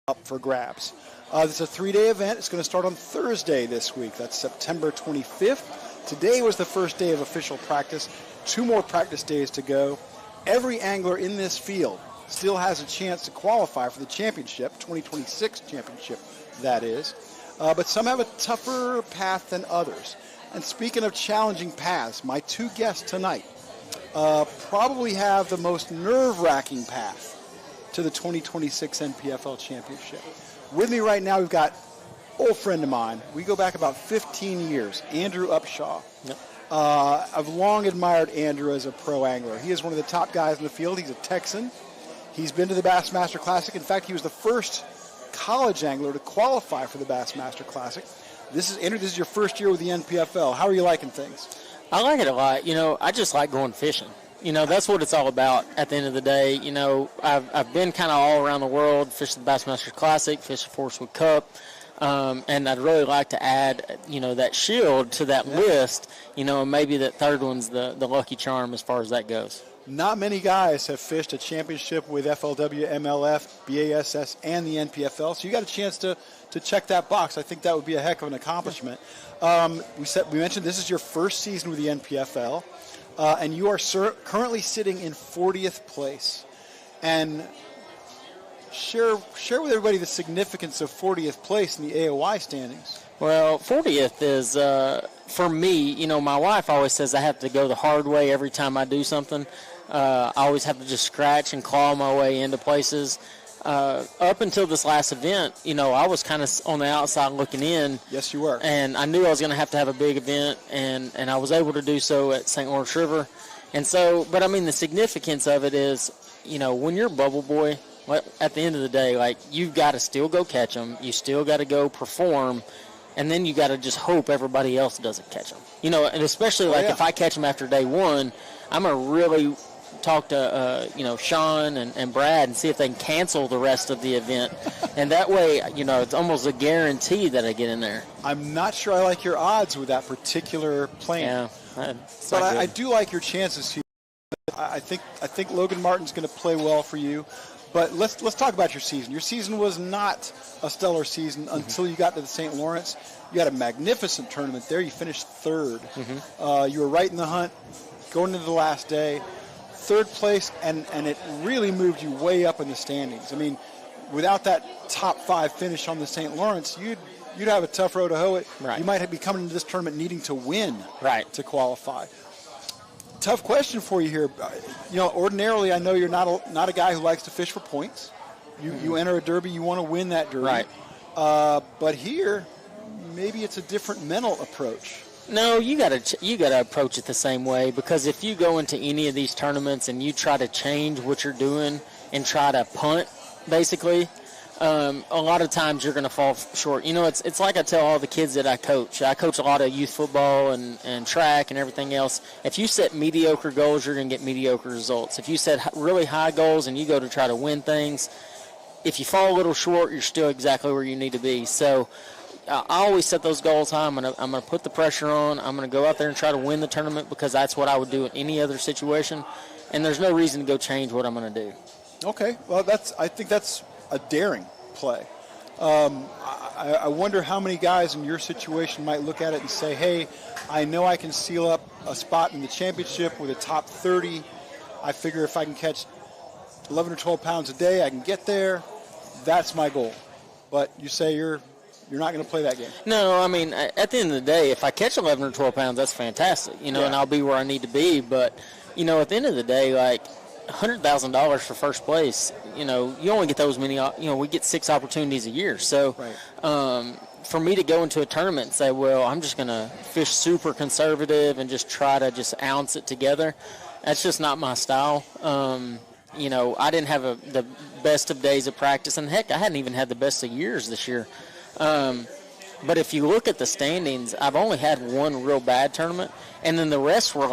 up for grabs. It's a 3-day event. It's going to start on Thursday this week. That's September 25th. Today was the first day of official practice. 2 more practice days to go. Every angler in this field still has a chance to qualify for the championship, 2026 championship, that is. But some have a tougher path than others. And speaking of challenging paths, my 2 guests tonight probably have the most nerve-wracking path to the 2026 NPFL championship. With me right now, we've got old friend of mine. We go back about 15 years, Andrew Upshaw. Yep. I've long admired Andrew as a pro angler. He is one of the top guys in the field. He's a Texan. He's been to the Bassmaster Classic. In fact, he was the first college angler to qualify for the Bassmaster Classic. Andrew, this is your first year with the NPFL. How are you liking things? I like it a lot. I just like going fishing. That's what it's all about at the end of the day. I've been kind of all around the world, fished the Bassmaster Classic, fished the Forest Wood Cup, and I'd really like to add, that shield to that list, and maybe that third one's the lucky charm as far as that goes. Not many guys have fished a championship with FLW, MLF, BASS, and the NPFL, so you got a chance to check that box. I think that would be a heck of an accomplishment. We mentioned this is your first season with the NPFL, and you are currently sitting in 40th place. And share with everybody the significance of 40th place in the AOI standings. Well, 40th is, for me, my wife always says I have to go the hard way every time I do something. I always have to just scratch and claw my way into places. Up until this last event, I was kind of on the outside looking in. Yes, you were. And I knew I was going to have a big event, and I was able to do so at St. Lawrence River. And so, but the significance of it is, when you're a bubble boy, at the end of the day, you've got to still go catch them. You still got to go perform. And then you got to just hope everybody else doesn't catch them. And especially if I catch them after day one, I'm going to really talk to, Sean and Brad and see if they can cancel the rest of the event. And that way, it's almost a guarantee that I get in there. I'm not sure I like your odds with that particular plan. Yeah, but I do like your chances here. I think Logan Martin's going to play well for you. But let's talk about your season. Your season was not a stellar season until you got to the St. Lawrence. You had a magnificent tournament there. You finished 3rd. You were right in the hunt going into the last day. 3rd place, and it really moved you way up in the standings. Without that top 5 finish on the St. Lawrence, you'd have a tough road to hoe it. Right. You might be coming into this tournament needing to win to qualify. Tough question for you here. Ordinarily, I know you're not a guy who likes to fish for points. You enter a derby, you want to win that derby. Right. But here, maybe it's a different mental approach. No, you gotta approach it the same way, because if you go into any of these tournaments and you try to change what you're doing and try to punt, basically, a lot of times you're going to fall short. It's like I tell all the kids that I coach. I coach a lot of youth football and track and everything else. If you set mediocre goals, you're going to get mediocre results. If you set really high goals and you go to try to win things, if you fall a little short, you're still exactly where you need to be. So I always set those goals high. I'm gonna put the pressure on. I'm going to go out there and try to win the tournament, because that's what I would do in any other situation. And there's no reason to go change what I'm going to do. Okay. Well, I think that's a daring play. I wonder how many guys in your situation might look at it and say, hey, I know I can seal up a spot in the championship with a top 30. I figure if I can catch 11 or 12 pounds a day, I can get there. That's my goal. But you say you're not going to play that game. No, at the end of the day, if I catch 11 or 12 pounds, that's fantastic, and I'll be where I need to be. But, at the end of the day, $100,000 for first place, you only get those many, we get 6 opportunities a year. So for me to go into a tournament and say, well, I'm just going to fish super conservative and just try to just ounce it together, that's just not my style. I didn't have the best of days of practice, and heck, I hadn't even had the best of years this year. But if you look at the standings, I've only had one real bad tournament, and then the rest were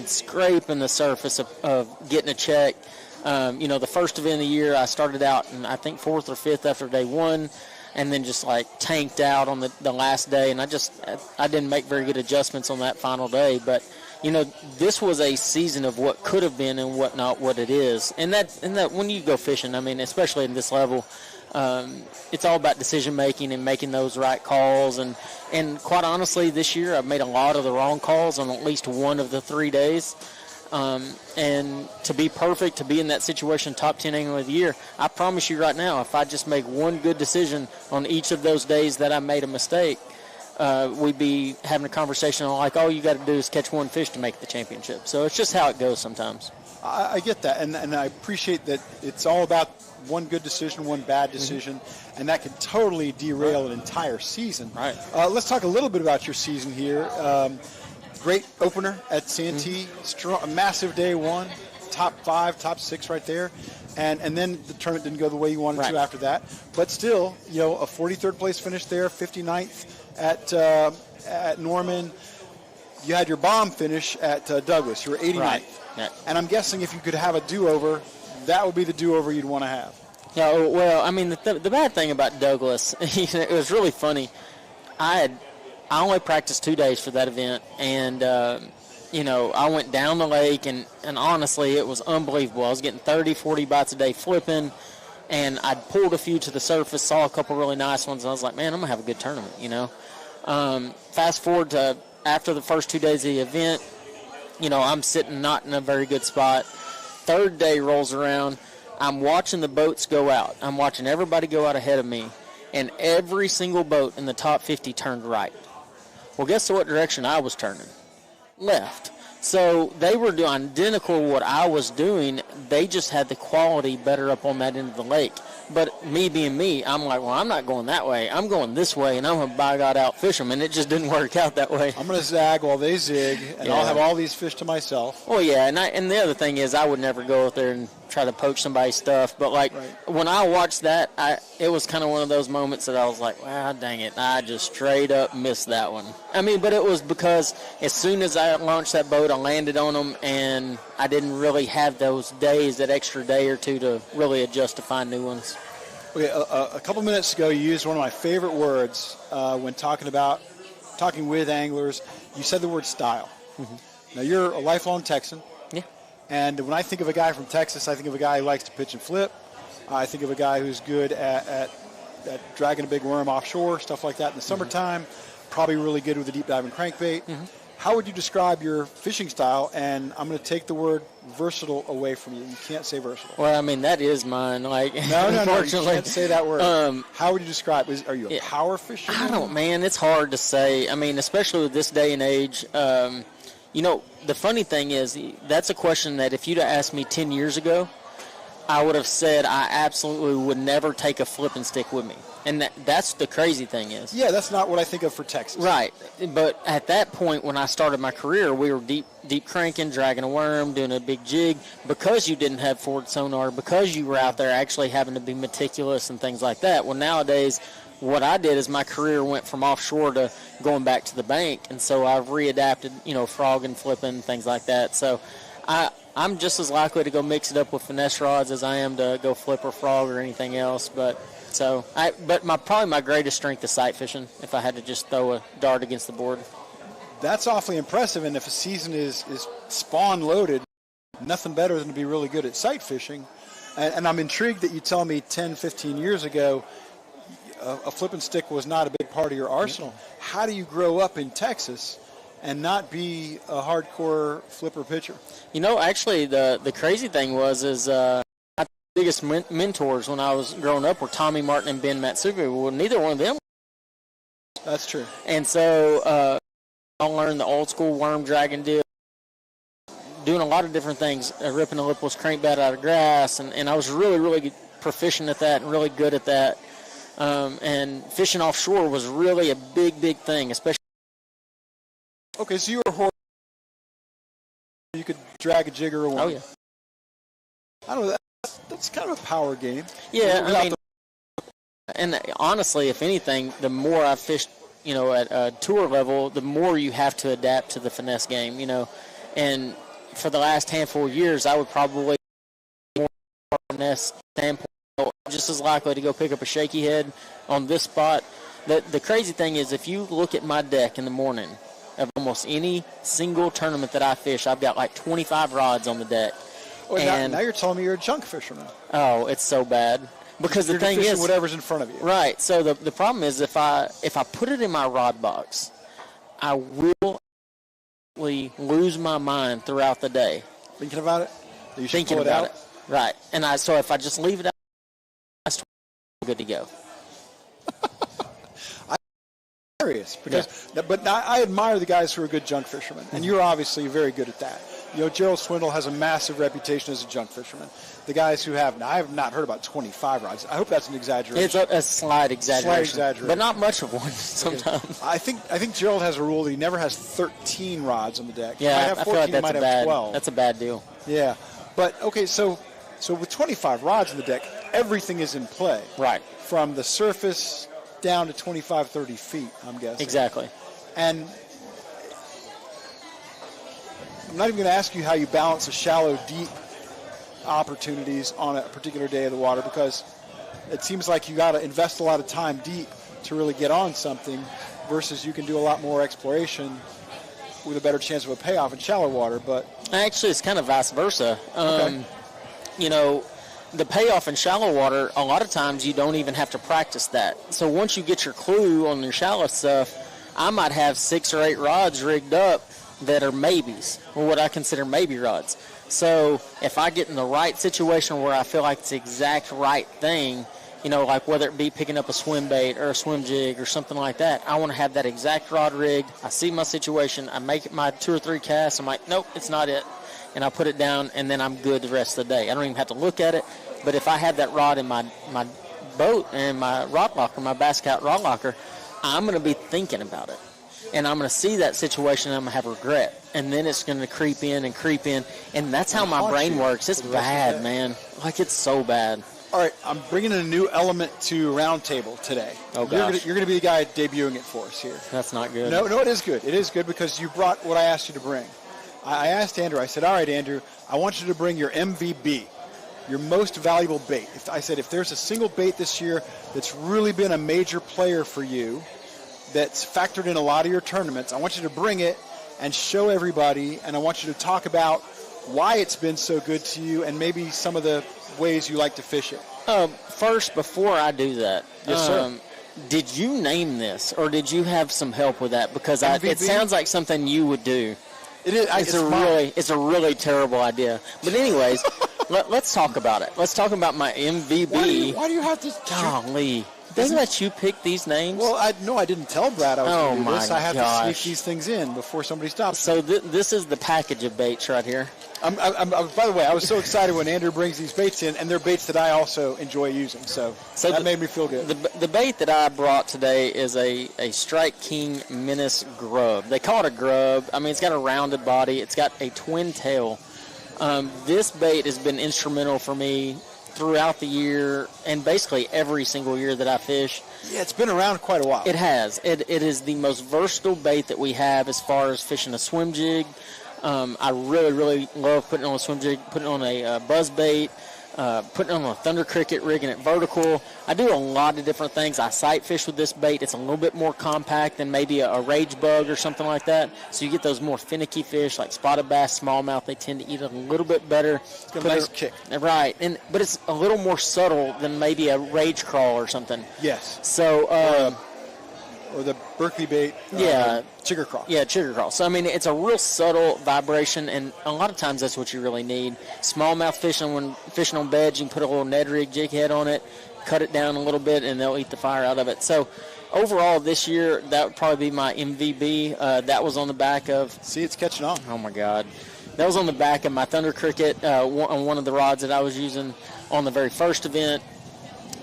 scraping the surface of getting a check. The first event of the year, I started out in, I think, 4th or 5th after day 1, and then just tanked out on the last day, and I didn't make very good adjustments on that final day. But this was a season of what could have been and what it is, and that when you go fishing, especially in this level, It's all about decision making and making those right calls. And quite honestly, this year I've made a lot of the wrong calls on at least one of the 3 days. And to be perfect, to be in that situation, top 10 angler of the year, I promise you right now, if I just make one good decision on each of those days that I made a mistake, we'd be having a conversation on like, all you got to do is catch one fish to make the championship. So it's just how it goes sometimes. I get that, and I appreciate that it's all about one good decision, one bad decision, and that can totally derail an entire season. Right. Let's talk a little bit about your season here. Great opener at Santee, strong, massive day one, top 5, top 6 right there, and then the tournament didn't go the way you wanted to after that. But still, a 43rd place finish there, 59th at Norman. You had your bomb finish at Douglas. You were 89th. Right. Yeah. And I'm guessing if you could have a do-over, that would be the do-over you'd want to have. Yeah. Well, I mean, the bad thing about Douglas, it was really funny. I only practiced 2 days for that event, and I went down the lake, and honestly, it was unbelievable. I was getting 30, 40 bites a day flipping, and I'd pulled a few to the surface, saw a couple really nice ones, and I was like, man, I'm going to have a good tournament, Fast forward to after the first 2 days of the event, I'm sitting not in a very good spot. Third day rolls around. I'm watching the boats go out. I'm watching everybody go out ahead of me, and every single boat in the top 50 turned right. Well, guess what direction I was turning? Left. So they were doing identical to what I was doing. They just had the quality better up on that end of the lake. But me being me, I'm like, well, I'm not going that way. I'm going this way, and I'm going to by God outfish them. And it just didn't work out that way. I'm going to zag while they zig, and I'll have all these fish to myself. Well, yeah, and the other thing is I would never go out there and try to poach somebody's stuff. But, when I watched that, it was kind of one of those moments that I was like, wow, dang it, I just straight up missed that one. I mean, but it was because as soon as I launched that boat, I landed on them, and I didn't really have those days, that extra day or two to really adjust to find new ones. Okay, a couple minutes ago, you used one of my favorite words when talking with anglers. You said the word style. Mm-hmm. Now, you're a lifelong Texan. Yeah. And when I think of a guy from Texas, I think of a guy who likes to pitch and flip. I think of a guy who's good at dragging a big worm offshore, stuff like that in the summertime. Probably really good with a deep diving crankbait. Mm-hmm. How would you describe your fishing style? And I'm going to take the word versatile away from you. You can't say versatile. Well, I mean, that is mine. No, you can't say that word. How would you describe it? Are you a power fisher? I don't, man. It's hard to say. I mean, especially with this day and age. The funny thing is, that's a question that if you'd have asked me 10 years ago, I would have said I absolutely would never take a flipping stick with me. And that's the crazy thing is. Yeah, that's not what I think of for Texas. Right. But at that point, when I started my career, we were deep cranking, dragging a worm, doing a big jig. Because you didn't have forward sonar, because you were out there actually having to be meticulous and things like that. Well, nowadays, what I did is my career went from offshore to going back to the bank. And so I've readapted, frogging, flipping, things like that. So I'm just as likely to go mix it up with finesse rods as I am to go flip or frog or anything else. But my greatest strength is sight fishing. If I had to just throw a dart against the board, that's awfully impressive. And if a season is spawn loaded, nothing better than to be really good at sight fishing. And I'm intrigued that you tell me 10, 15 years ago a flipping stick was not a big part of your arsenal. How do you grow up in Texas and not be a hardcore flipper pitcher? Actually, the crazy thing was my biggest mentors when I was growing up were Tommy Martin and Ben Matsubi. Well, neither one of them. That's true. And so I learned the old school worm dragging deal, doing a lot of different things, ripping a lipless crankbait out of grass, and I was really, really proficient at that and really good at that. And fishing offshore was really a big, big thing, especially. Okay, so you were you could drag a jig or a worm. Oh, yeah. I don't know. That's kind of a power game. Yeah, and honestly, if anything, the more I fished, at a tour level, the more you have to adapt to the finesse game, And for the last handful of years, I would probably more finesse standpoint, just as likely to go pick up a shaky head on this spot. The crazy thing is, if you look at my deck in the morning of almost any single tournament that I fish, I've got like 25 rods on the deck. Well, now you're telling me you're a junk fisherman. Oh, it's so bad. Because you're the thing is, whatever's in front of you. Right. So the problem is if I put it in my rod box, I will lose my mind throughout the day. Thinking about it? You should Thinking pull it about out? it. Right. And so if I just leave it out, I'm good to go. Hilarious, but I admire the guys who are good junk fishermen, and you're obviously very good at that. You know, Gerald Swindle has a massive reputation as a junk fisherman. The guys who have, now I have not heard about 25 rods. I hope that's an exaggeration. It's a slight exaggeration, but not much of one sometimes. I think Gerald has a rule that he never has 13 rods on the deck. Yeah, I feel like that's a bad deal. Yeah, but okay, so with 25 rods on the deck, everything is in play. Right. From the surface down to 25, 30 feet, I'm guessing. Exactly. And I'm not even going to ask you how you balance a shallow, deep opportunities on a particular day of the water, because it seems like you got to invest a lot of time deep to really get on something versus you can do a lot more exploration with a better chance of a payoff in shallow water. But actually, it's kind of vice versa. Okay. You know, the payoff in shallow water, a lot of times you don't even have to practice that. So once you get your clue on your shallow stuff, I might have 6 or 8 rods rigged up that are maybes, or what I consider maybe rods. So if I get in the right situation where I feel like it's the exact right thing, you know, like whether it be picking up a swim bait or a swim jig or something like that, I want to have that exact rod rigged. I see my situation, I make my 2 or 3 casts, I'm like, nope, it's not it. And I put it down, and then I'm good the rest of the day. I don't even have to look at it. But if I have that rod in my boat and my rod locker, my Bass Scout rod locker, I'm going to be thinking about it. And I'm going to see that situation, and I'm going to have regret. And then it's going to creep in. And that's how my brain works. It's bad, man. Like, it's so bad. All right, I'm bringing in a new element to Roundtable today. Oh, gosh. You're going to be the guy debuting it for us here. That's not good. No, it is good. It is good because you brought what I asked you to bring. I asked Andrew, I said, all right, Andrew, I want you to bring your MVB, your most valuable bait. I said, if there's a single bait this year that's really been a major player for you, that's factored in a lot of your tournaments, I want you to bring it and show everybody, and I want you to talk about why it's been so good to you and maybe some of the ways you like to fish it. First, before I do that, yes, sir. Did you name this, or did you have some help with that? Because it sounds like something you would do. It is. It's a really terrible idea. But anyways, let's talk about it. Let's talk about my MVB. Why do you have to? Golly. Doesn't let you pick these names? Well, I didn't tell Brad I was going to do this. I have gosh. to sneak these things in before somebody stops. So this is the package of baits right here. By the way, I was so excited when Andrew brings these baits in, and they're baits that I also enjoy using. So that made me feel good. The bait that I brought today is a Strike King Menace grub. They call it a grub. I mean, it's got a rounded body. It's got a twin tail. This bait has been instrumental for me throughout the year and basically every single year that I fish. Yeah, it's been around quite a while. It has. It is the most versatile bait that we have as far as fishing a swim jig. I really, really love putting on a swim jig, putting on a buzz bait, putting on a thunder cricket, rigging it vertical. I do a lot of different things. I sight fish with this bait. It's a little bit more compact than maybe a rage bug or something like that. So you get those more finicky fish like spotted bass, smallmouth. They tend to eat it a little bit better. It's got a nice kick. Right. But it's a little more subtle than maybe a rage crawl or something. Yes. So or the Berkeley bait. Chigger crawl. Yeah, chigger crawl. So, I mean, it's a real subtle vibration, and a lot of times that's what you really need. Smallmouth fishing, when fishing on beds, you can put a little Ned rig jig head on it, cut it down a little bit, and they'll eat the fire out of it. So, overall, this year, that would probably be my MVB. That was on the back of... See, it's catching on. Oh, my God. That was on the back of my Thunder Cricket, on one of the rods that I was using on the very first event.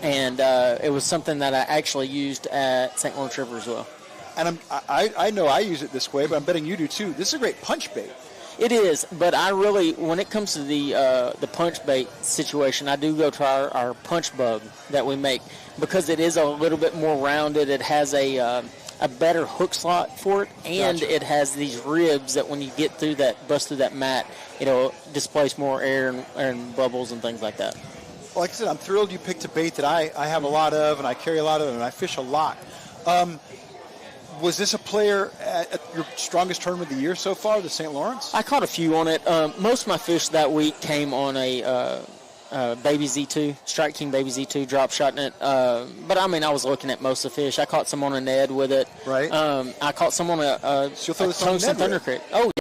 And it was something that I actually used at St. Lawrence River as well. And I know I use it this way, but I'm betting you do too. This is a great punch bait. It is, but I really, when it comes to the punch bait situation, I do go to our punch bug that we make because it is a little bit more rounded. It has a better hook slot for it, and Gotcha. It has these ribs that when you get through that, bust through that mat, it'll displace more air and bubbles and things like that. Well, like I said, I'm thrilled you picked a bait that I have a lot of, and I carry a lot of, and I fish a lot. Was this a player at your strongest tournament of the year so far, the St. Lawrence? I caught a few on it. Most of my fish that week came on a Baby Z2, Strike King Baby Z2, drop shotting it. But I mean, I was looking at most of the fish. I caught some on a Ned with it. Right. I caught some on a tungsten thunder crit. Oh, yeah.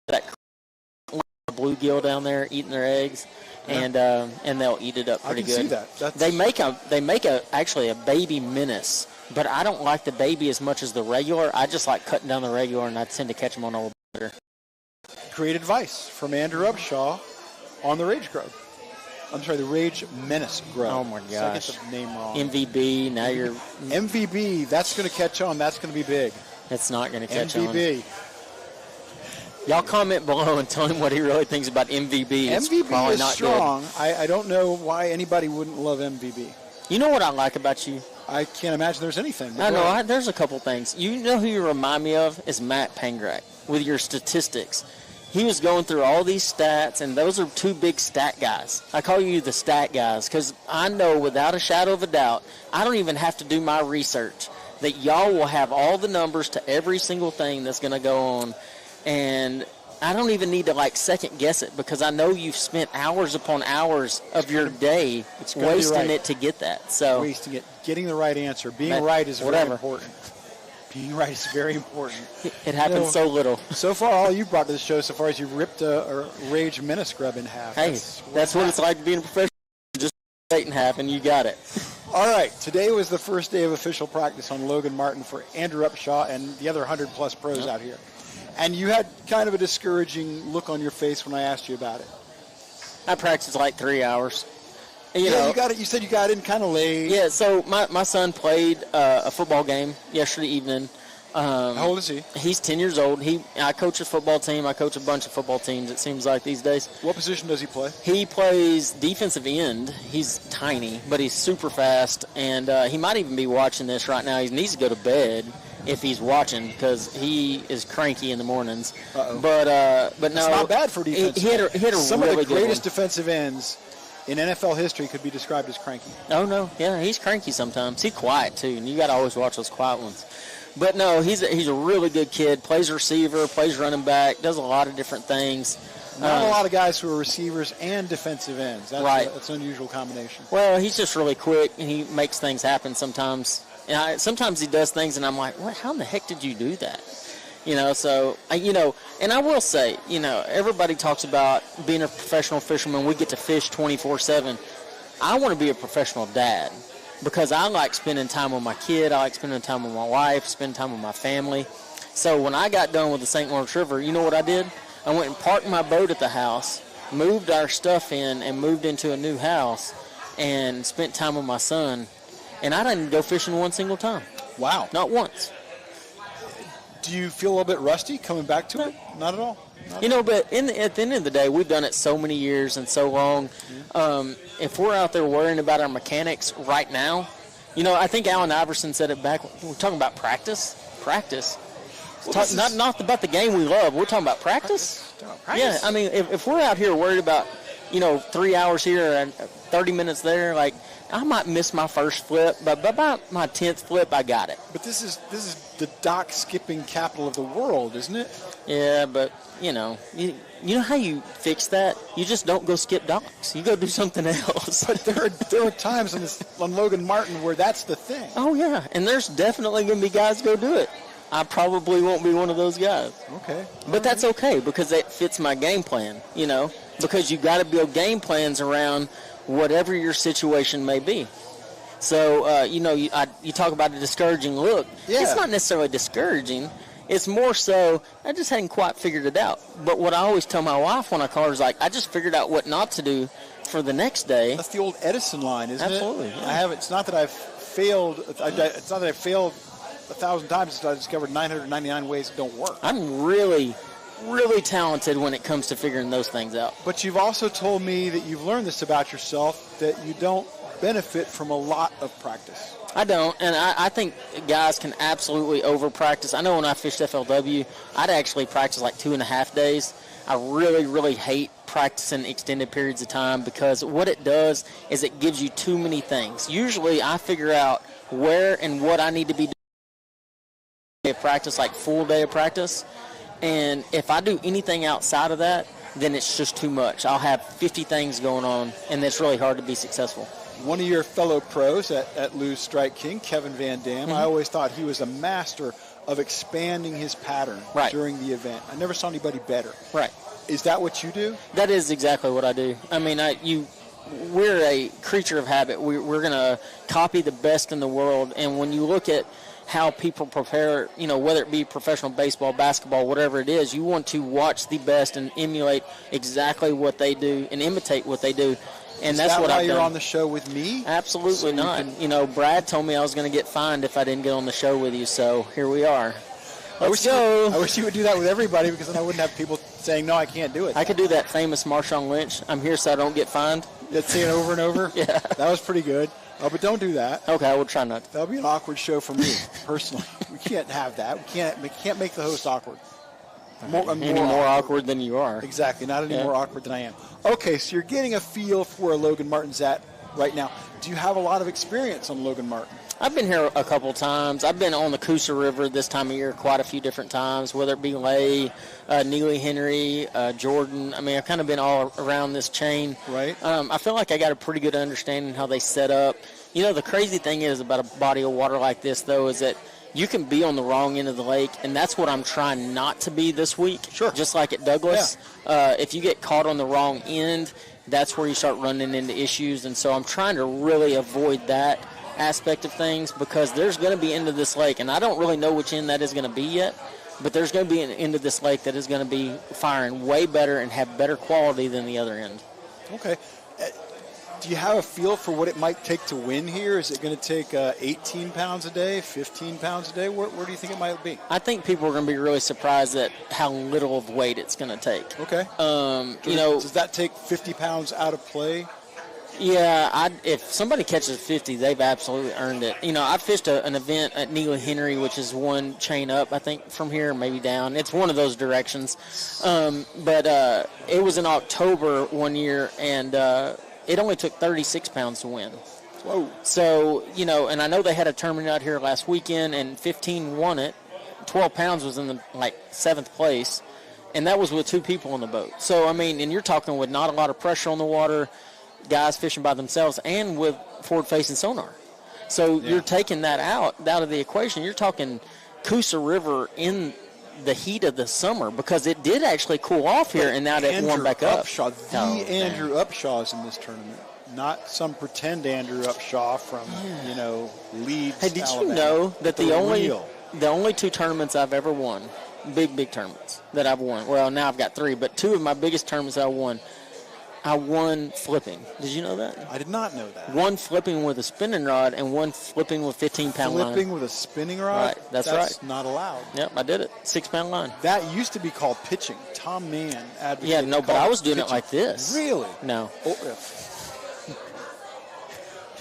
That bluegill down there eating their eggs, and they'll eat it up pretty good. I can see that. They make actually a baby menace, but I don't like the baby as much as the regular. I just like cutting down the regular, and I tend to catch them on a little better. Great advice from Andrew Upshaw on the Rage Grub. I'm sorry, the Rage Menace Grub. Oh my gosh! So I get the name wrong. MVB. Now you're MVB. That's going to catch on. That's going to be big. It's not going to catch on. MVB. Y'all comment below and tell him what he really thinks about MVB. MVB is strong. I don't know why anybody wouldn't love MVB. You know what I like about you? I can't imagine there's anything. I know. There's a couple things. You know who you remind me of is Matt Pangrak with your statistics. He was going through all these stats, and those are two big stat guys. I call you the stat guys because I know without a shadow of a doubt, I don't even have to do my research, that y'all will have all the numbers to every single thing that's going to go on. And I don't even need to, second guess it because I know you've spent hours upon hours of your day wasting it to get that. So wasting it, getting the right answer. Being right is very important. Being right is very important. It happens so little. So far, all you brought to the show so far is you ripped a Rage Menace Grub in half. Hey, that's what it's like being a professional. Just straight in half, and you got it. All right, today was the first day of official practice on Logan Martin for Andrew Upshaw and the other 100-plus pros out here. And you had kind of a discouraging look on your face when I asked you about it. I practiced 3 hours. You got it. You said you got in kind of late. Yeah, so my son played a football game yesterday evening. How old is he? He's 10 years old. I coach a football team. I coach a bunch of football teams, it seems like, these days. What position does he play? He plays defensive end. He's tiny, but he's super fast. And he might even be watching this right now. He needs to go to bed if he's watching because he is cranky in the mornings. Uh-oh. But no. It's not bad for defense. He had a Some really of the greatest good defensive ends in NFL history could be described as cranky. Oh, no. Yeah, he's cranky sometimes. He's quiet, too, and you got to always watch those quiet ones. But, no, he's a really good kid, plays receiver, plays running back, does a lot of different things. Not a lot of guys who are receivers and defensive ends. That's right. That's an unusual combination. Well, he's just really quick, and he makes things happen sometimes. And sometimes he does things, and I'm like, what? How in the heck did you do that? So, and I will say, everybody talks about being a professional fisherman. We get to fish 24/7. I want to be a professional dad because I like spending time with my kid. I like spending time with my wife, spending time with my family. So when I got done with the St. Lawrence River, you know what I did? I went and parked my boat at the house, moved our stuff in, and moved into a new house and spent time with my son. And I didn't go fishing one single time. Wow. Not once. Do you feel a little bit rusty coming back to it? Not at all. But at the end of the day, we've done it so many years and so long. If we're out there worrying about our mechanics right now, I think Allen Iverson said it back. We're talking about practice. Practice. Not about the game we love. We're talking about practice. Yeah, I mean, if we're out here worried about, 3 hours here and 30 minutes there, I might miss my first flip, but by my 10th flip, I got it. But this is the dock skipping capital of the world, isn't it? Yeah, but you know how you fix that? You just don't go skip docks. You go do something else. But there are times on Logan Martin where that's the thing. Oh yeah, and there's definitely going to be guys go do it. I probably won't be one of those guys. Okay. But that's okay because that fits my game plan. Because you got to build game plans around whatever your situation may be. So, you talk about a discouraging look. Yeah. It's not necessarily discouraging. It's more so, I just hadn't quite figured it out. But what I always tell my wife when I call her is I just figured out what not to do for the next day. That's the old Edison line, isn't it? Absolutely. Yeah. It's not that I've failed. It's not that I've failed 1,000 times. It's I discovered 999 ways that don't work. I'm really talented when it comes to figuring those things out. But you've also told me that you've learned this about yourself, that you don't benefit from a lot of practice. I don't, and I think guys can absolutely over-practice. I know when I fished FLW, I'd actually practice 2.5 days. I really, really hate practicing extended periods of time, because what it does is it gives you too many things. Usually I figure out where and what I need to be doing practice, like full day of practice. And if I do anything outside of that, then it's just too much. I'll have 50 things going on, and it's really hard to be successful. One of your fellow pros at Lou's Strike King, Kevin Van Dam, I always thought he was a master of expanding his pattern during the event. I never saw anybody better. Right. Is that what you do? That is exactly what I do. I mean, we're a creature of habit. We're going to copy the best in the world, and when you look at how people prepare, whether it be professional baseball, basketball, whatever it is, you want to watch the best and emulate exactly what they do and imitate what they do. And that's what I've done. Is that why you're on the show with me? Absolutely not. Brad told me I was going to get fined if I didn't get on the show with you, so here we are. Let's go. I wish you would do that with everybody, because then I wouldn't have people saying, no, I can't do it. I could do that famous Marshawn Lynch, I'm here so I don't get fined. That's saying over and over? Yeah. That was pretty good. Oh, but don't do that. Okay, I will try not to. That'll be an awkward show for me, personally. We can't have that. We can't make the host awkward. More awkward than you are. Exactly, not any more awkward than I am. Okay, so you're getting a feel for where Logan Martin's at right now. Do you have a lot of experience on Logan Martin? I've been here a couple times. I've been on the Coosa River this time of year quite a few different times, whether it be Lay, Neely Henry, Jordan. I mean, I've kind of been all around this chain. Right. I feel like I got a pretty good understanding how they set up. The crazy thing is about a body of water like this, though, is that you can be on the wrong end of the lake, and that's what I'm trying not to be this week. Sure. Just like at Douglas. Yeah. If you get caught on the wrong end, that's where you start running into issues. And so I'm trying to really avoid that aspect of things, because there's going to be end of this lake, and I don't really know which end that is going to be yet, but there's going to be an end of this lake that is going to be firing way better and have better quality than the other end. Okay. Do you have a feel for what it might take to win here? Is it going to take 18 pounds a day, 15 pounds a day? Where do you think it might be? I think people are going to be really surprised at how little of weight it's going to take. Okay. Does that take 50 pounds out of play? Yeah, if somebody catches 50, they've absolutely earned it. I fished an event at Neely Henry, which is one chain up, I think, from here, maybe down. It's one of those directions. But it was in October one year, and it only took 36 pounds to win. Whoa. So, and I know they had a tournament out here last weekend, and 15 won it. 12 pounds was in the, 7th place, and that was with 2 people on the boat. So, I mean, and you're talking with not a lot of pressure on the water, guys fishing by themselves, and with forward-facing sonar. So you're taking that out of the equation. You're talking Coosa River in the heat of the summer, because it did actually cool off here, and now it warmed back up. Andrew Upshaw is in this tournament, not some pretend Andrew Upshaw from Leeds. Hey, did Alabama. You know that the only 2 tournaments I've ever won, big tournaments that I've won? Well, now I've got 3, but 2 of my biggest tournaments I won flipping. Did you know that? I did not know that. One flipping with a spinning rod and one flipping with 15-pound line. Flipping with a spinning rod? Right, that's right. That's not allowed. Yep, I did it. 6-pound line. That used to be called pitching. Tom Mann advocated. Yeah, no, but I was doing it like this. Really? No. Oh,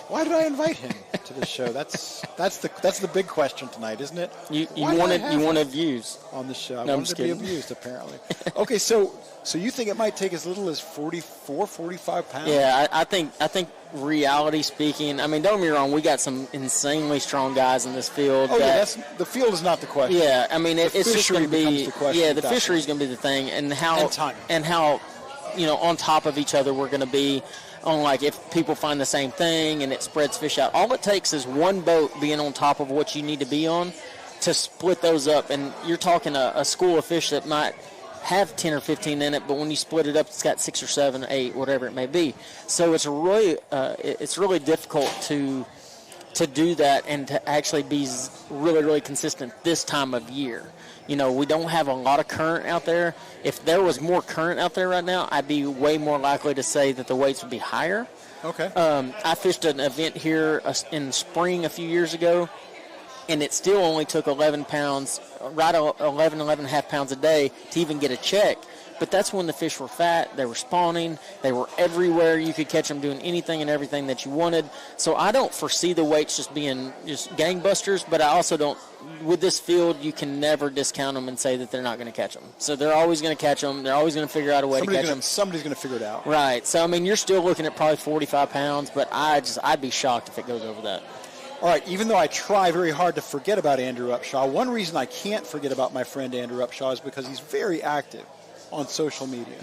why did I invite him to the show? That's the big question tonight, isn't it? You wanted views on the show. I wanted to be abused, apparently. Okay, so you think it might take as little as 44, 45 pounds? Yeah, I think reality speaking, I mean, don't get me wrong, we got some insanely strong guys in this field. Oh, the field is not the question. Yeah, I mean, it's just going to be the question. Yeah, the fishery is going to be the thing, and how on top of each other we're going to be. On if people find the same thing and it spreads fish out. All it takes is one boat being on top of what you need to be on to split those up. And you're talking a school of fish that might have 10 or 15 in it, but when you split it up, it's got 6 or 7, 8, whatever it may be. So it's really difficult to do that and to actually be really, really consistent this time of year. We don't have a lot of current out there. If there was more current out there right now, I'd be way more likely to say that the weights would be higher. Okay. I fished an event here in spring a few years ago, and it still only took 11 pounds, right 11 and a half pounds a day to even get a check. but that's when the fish were fat. They were spawning. They were everywhere. You could catch them doing anything and everything that you wanted. So I don't foresee the weights just being just gangbusters, but I also don't. With this field, you can never discount them and say that they're not going to catch them. So they're always going to catch them. They're always going to figure out a way to catch them. Somebody's going to figure it out. Right. So, I mean, you're still looking at probably 45 pounds, but I'd be shocked if it goes over that. All right, even though I try very hard to forget about Andrew Upshaw, one reason I can't forget about my friend Andrew Upshaw is because he's very active on social media.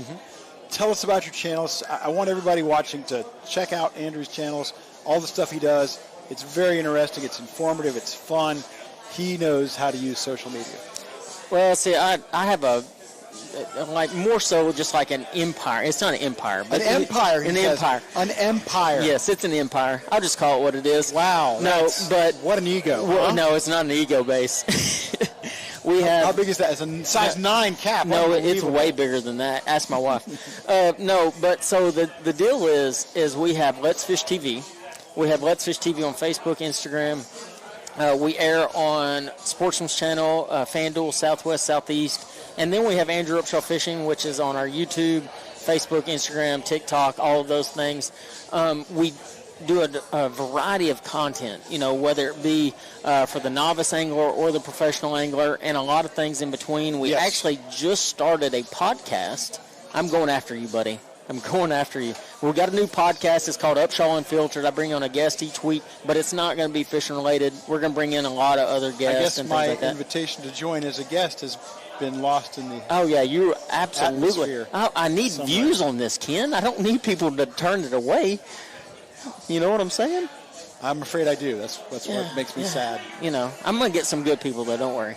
Tell us about your channels. I want everybody watching to check out Andrew's channels, all the stuff he does. It's very interesting. It's informative. It's fun. He knows how to use social media. Well, see, I have like more so just like an empire. It's not an empire. But an empire. An empire. An empire. Yes, it's an empire. I'll just call it what it is. Wow. No, but what an ego. Well, no, it's not an ego base. How big is that? It's a size 9 cap. No, it's way bigger than that. Ask my wife. No, but so the deal is we have Let's Fish TV. We have Let's Fish TV on Facebook, Instagram. We air on Sportsman's Channel, FanDuel, Southwest, Southeast. And then we have Andrew Upshaw Fishing, which is on our YouTube, Facebook, Instagram, TikTok, all of those things. We do a variety of content, whether it be for the novice angler or the professional angler, and a lot of things in between. We actually just started a podcast. I'm going after you, buddy. I'm going after you. We've got a new podcast. It's called Upshaw Unfiltered. I bring on a guest each week, but it's not going to be fishing related. We're going to bring in a lot of other guests and things like that. I guess my invitation to join as a guest has been lost in the Oh, yeah, you're absolutely. atmosphere I need views on this, Ken. I don't need people to turn it away. You know what I'm saying? I'm afraid I do. That's what makes me sad. I'm going to get some good people, though. Don't worry.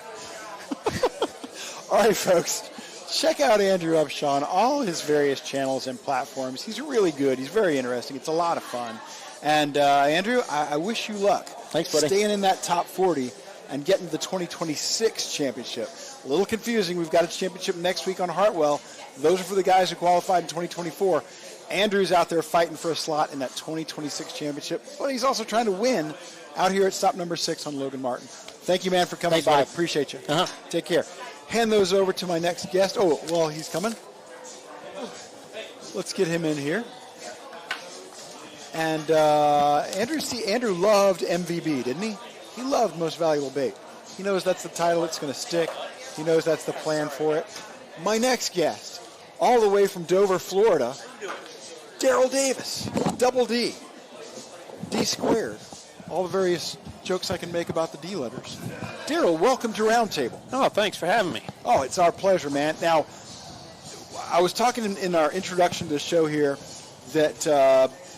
All right, folks. Check out Andrew Upshaw on all his various channels and platforms. He's really good. He's very interesting. It's a lot of fun. And, Andrew, I wish you luck. Thanks, buddy. Staying in that top 40 and getting to the 2026 championship. A little confusing. We've got a championship next week on Hartwell. Those are for the guys who qualified in 2024. Andrew's out there fighting for a slot in that 2026 championship, but he's also trying to win out here at stop number 6 on Logan Martin. Thank you, man, for coming by. Buddy. Appreciate you. Take care. Hand those over to my next guest. Oh, well, he's coming. Let's get him in here. And Andrew loved MVB, didn't he? He loved Most Valuable Bait. He knows that's the title it's going to stick. He knows that's the plan for it. My next guest, all the way from Dover, Florida, Darrell Davis, double D, D squared, all the various jokes I can make about the D letters. Darrell, welcome to Roundtable. Oh, thanks for having me. Oh, it's our pleasure, man. Now, I was talking in our introduction to the show here that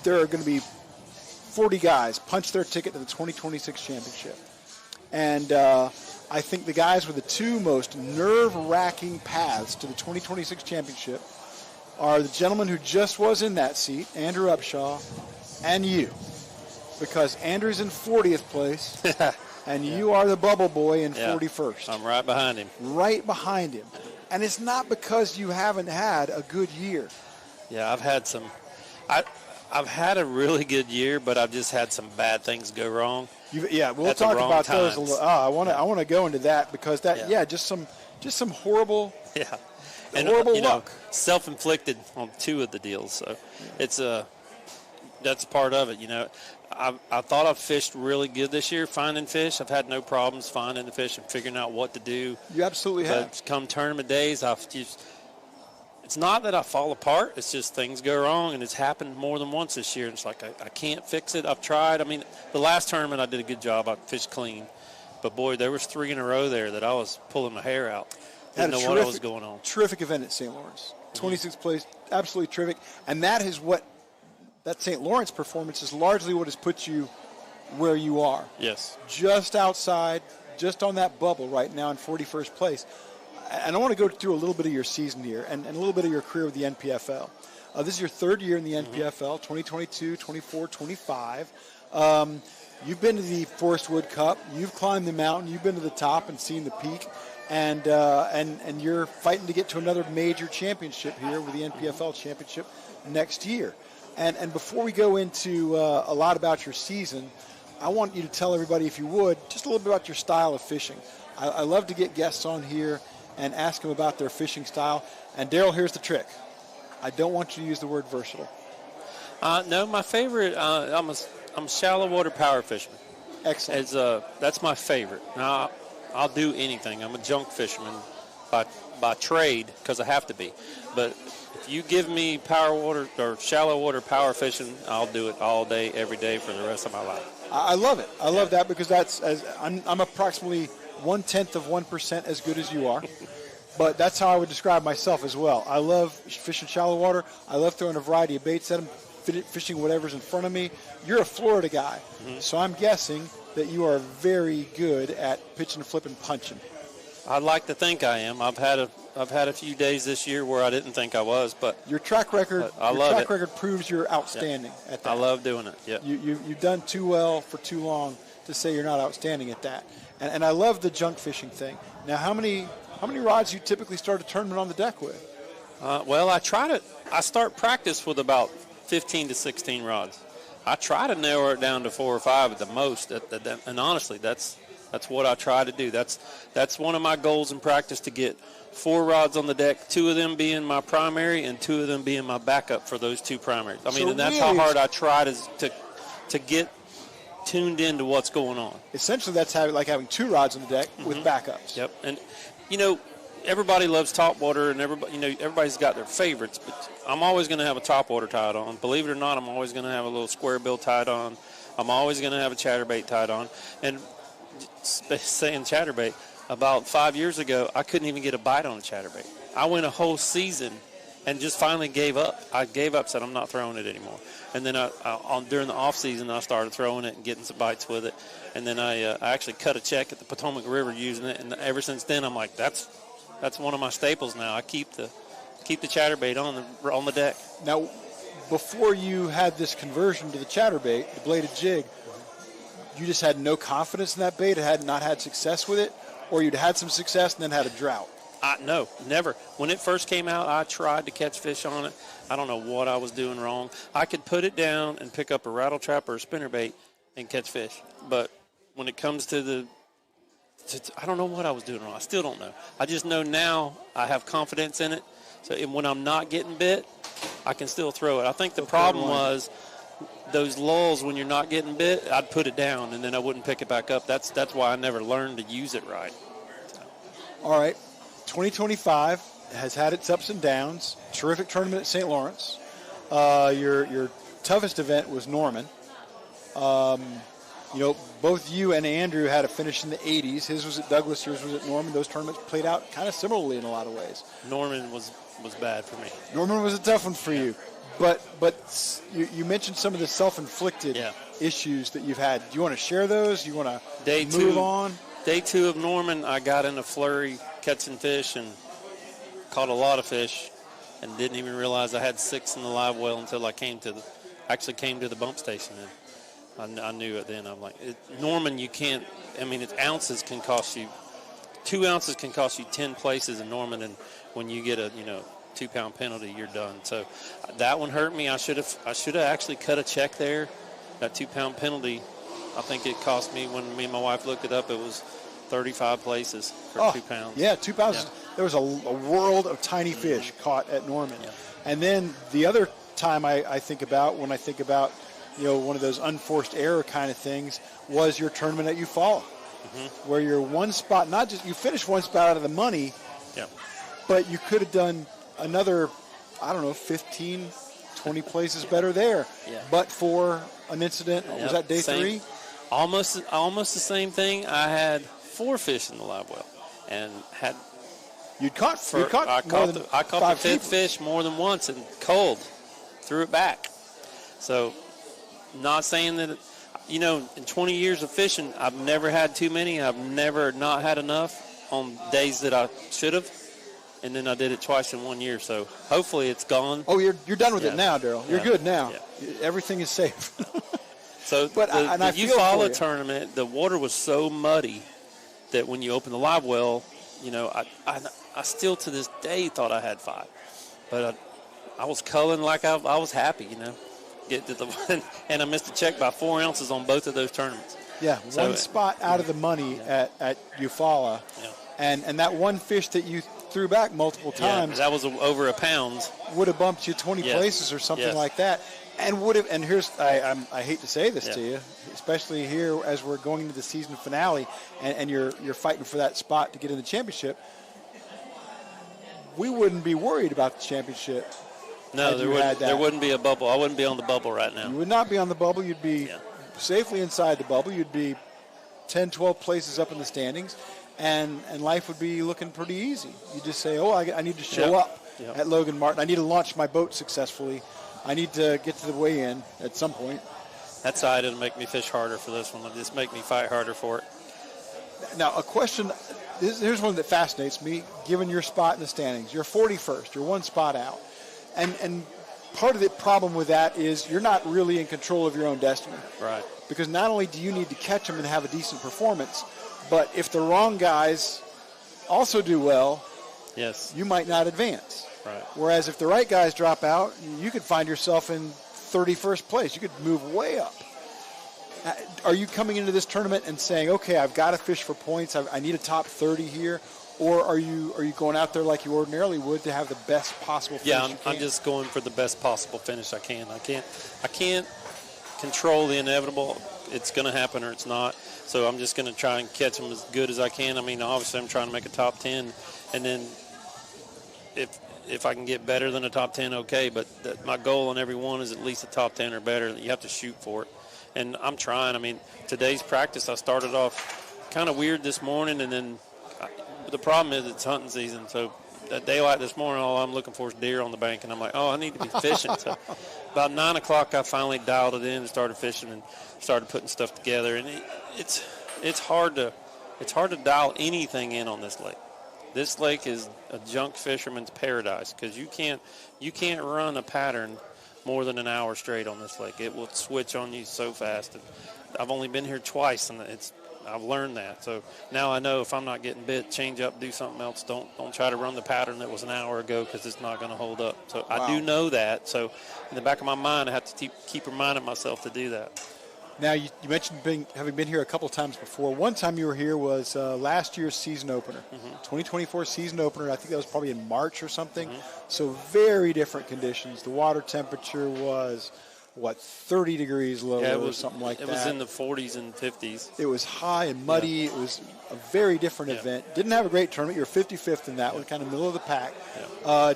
there are going to be 40 guys punch their ticket to the 2026 championship. And I think the guys with the two most nerve-wracking paths to the 2026 championship are the gentleman who just was in that seat, Andrew Upshaw, and you. Because Andrew's in 40th place, and you are the bubble boy in 41st. I'm right behind him. Right behind him. And it's not because you haven't had a good year. Yeah, I've had some. I've had a really good year, but I've just had some bad things go wrong. We'll talk about those a little. I want to go into that because just some horrible. Yeah. And horrible luck. Self-inflicted on 2 of the deals, so it's that's part of it. I thought I fished really good this year finding fish. I've had no problems finding the fish and figuring out what to do. You absolutely have. But come tournament days, it's not that I fall apart. It's just things go wrong, and it's happened more than once this year. It's like I can't fix it. I've tried. I mean, the last tournament I did a good job. I fished clean. But, boy, there was 3 in a row there that I was pulling my hair out. Didn't know what was going on. Terrific event at St. Lawrence. 26th place, absolutely terrific. And that St. Lawrence performance is largely what has put you where you are. Yes. Just outside, just on that bubble right now in 41st place. And I want to go through a little bit of your season here and a little bit of your career with the NPFL. This is your 3rd year in the NPFL, 2022, 24, 25. You've been to the Forest Wood Cup. You've climbed the mountain. You've been to the top and seen the peak. And you're fighting to get to another major championship here with the NPFL championship next year. And before we go into a lot about your season, I want you to tell everybody, if you would, just a little bit about your style of fishing. I love to get guests on here and ask them about their fishing style. And Darrell, here's the trick. I don't want you to use the word versatile. No, my favorite, I'm a shallow water power fisherman. Excellent. That's my favorite. Now, I'll do anything. I'm a junk fisherman by trade because I have to be. But if you give me power water or shallow water power fishing, I'll do it all day, every day for the rest of my life. I love it. I love that because I'm approximately 0.1% as good as you are. But that's how I would describe myself as well. I love fishing shallow water. I love throwing a variety of baits at them, fishing whatever's in front of me. You're a Florida guy, so I'm guessing that you are very good at pitching, flipping, punching. I'd like to think I am. I've had a few days this year where I didn't think I was, but your track record proves you're outstanding at that. I love doing it. Yeah, you've done too well for too long to say you're not outstanding at that. And I love the junk fishing thing. Now, how many rods do you typically start a tournament on the deck with? Well, I start practice with about 15 to 16 rods. I try to narrow it down to 4 or 5 at the most, and honestly, that's what I try to do. That's one of my goals in practice, to get 4 rods on the deck, 2 of them being my primary and 2 of them being my backup for those 2 primaries. I mean, and that's how hard I try to get tuned into what's going on. Essentially, that's like having 2 rods on the deck with backups. Yep, and everybody loves topwater, and everybody's got their favorites, but I'm always going to have a topwater tied on. Believe it or not, I'm always going to have a little square bill tied on. I'm always going to have a chatterbait tied on. And saying chatterbait, about 5 years ago, I couldn't even get a bite on a chatterbait. I went a whole season and just finally gave up. I gave up, said I'm not throwing it anymore. And then during the off season, I started throwing it and getting some bites with it. And then I actually cut a check at the Potomac River using it. And ever since then, I'm like, that's one of my staples now. I keep the chatterbait on the deck. Now, before you had this conversion to the chatterbait, the bladed jig, you just had no confidence in that bait, had not had success with it, or you'd had some success and then had a drought? No, never. When it first came out, I tried to catch fish on it. I don't know what I was doing wrong. I could put it down and pick up a rattle trap or a spinnerbait and catch fish. But when it comes to I don't know what I was doing wrong. I still don't know. I just know now I have confidence in it. So when I'm not getting bit, I can still throw it. I think the problem was those lulls when you're not getting bit, I'd put it down and then I wouldn't pick it back up. That's why I never learned to use it right. So. All right. 2025 has had its ups and downs. Terrific tournament at St. Lawrence. Your toughest event was Norman. Both you and Andrew had a finish in the 80s. His was at Douglas, yours was at Norman. Those tournaments played out kind of similarly in a lot of ways. Norman was bad for me. Norman was a tough one for you. But you mentioned some of the self-inflicted issues that you've had. Do you want to share those? Do you want to move on? Day 2 of Norman, I got in a flurry catching fish and caught a lot of fish and didn't even realize I had 6 in the live well until I came to the bump station. And I knew it then. I'm like, Norman, you can't, it's ounces can cost you, 2 ounces can cost you 10 places in Norman, and when you get a, 2-pound penalty, you're done. So that one hurt me. I should have actually cut a check there. That 2-pound penalty, I think it cost me, when me and my wife looked it up, it was 35 places for 2 pounds. Yeah, 2 pounds. Yeah. There was a world of tiny fish caught at Norman. Yeah. And then the other time I think about, when I think about, one of those unforced error kind of things, was your tournament at Eufaula, where you're one spot, not just, you finished one spot out of the money, but you could have done another, 15, 20 places better there, but for an incident. Was that day 3? Almost the same thing. I had 4 fish in the live well, and had. I caught the 5th fish more than once and cold, threw it back. So, not saying that, in 20 years of fishing, I've never had too many. I've never not had enough on days that I should have. And then I did it twice in 1 year, so hopefully it's gone. Oh, you're done with it now, Darrell. You're good now. Yeah. Everything is safe. So the Eufaula tournament, the water was so muddy that when you open the live well, I still to this day thought I had 5. But I was culling like I was happy, Get to and I missed a check by 4 ounces on both of those tournaments. Yeah, one spot out of the money at Eufaula. Yeah. And that one fish that you threw back multiple times, that was over a pound, would have bumped you 20 places or something like that. And would have. And here's, I hate to say this to you, especially here as we're going into the season finale, and you're fighting for that spot to get in the championship. We wouldn't be worried about the championship. No, there wouldn't be a bubble. I wouldn't be on the bubble right now. You would not be on the bubble. You'd be safely inside the bubble. You'd be 10, 12 places up in the standings, and life would be looking pretty easy. You just say, I need to show up at Logan Martin. I need to launch my boat successfully. I need to get to the weigh-in at some point. That side didn't make me fish harder for this one. It'll just make me fight harder for it. Now, a question, here's one that fascinates me, given your spot in the standings. You're 41st. You're one spot out. And part of the problem with that is you're not really in control of your own destiny. Right. Because not only do you need to catch them and have a decent performance, but if the wrong guys also do well, you might not advance. Right. Whereas if the right guys drop out, you could find yourself in 31st place. You could move way up. Are you coming into this tournament and saying, okay, I've got to fish for points, I need a top 30 here? Or are you going out there like you ordinarily would to have the best possible finish? Yeah, I'm just going for the best possible finish I can. I can't control the inevitable. It's going to happen or it's not. So I'm just going to try and catch them as good as I can. I mean, obviously I'm trying to make a top 10, and then if I can get better than a top 10, okay. But my goal on every one is at least a top 10 or better. You have to shoot for it, and I'm trying. I mean, today's practice I started off kind of weird this morning, and then the problem is it's hunting season. So that daylight this morning, all I'm looking for is deer on the bank, and I'm like, I need to be fishing. So about 9 o'clock, I finally dialed it in and started fishing and started putting stuff together. And it's hard to dial anything in on this lake. This lake is a junk fisherman's paradise because you can't run a pattern more than an hour straight on this lake. It will switch on you so fast. I've only been here twice, and I've learned that. So now I know if I'm not getting bit, change up, do something else. Don't try to run the pattern that was an hour ago because it's not going to hold up. So I do know that. So in the back of my mind, I have to keep reminding myself to do that. Now, you mentioned having been here a couple of times before. One time you were here was last year's season opener, 2024 season opener. I think that was probably in March or something. So very different conditions. The water temperature was, 30 degrees lower or something like that. It was in the 40s and 50s. It was high and muddy. Yeah. It was a very different event. Didn't have a great tournament. You were 55th in that one, kind of middle of the pack. Yeah.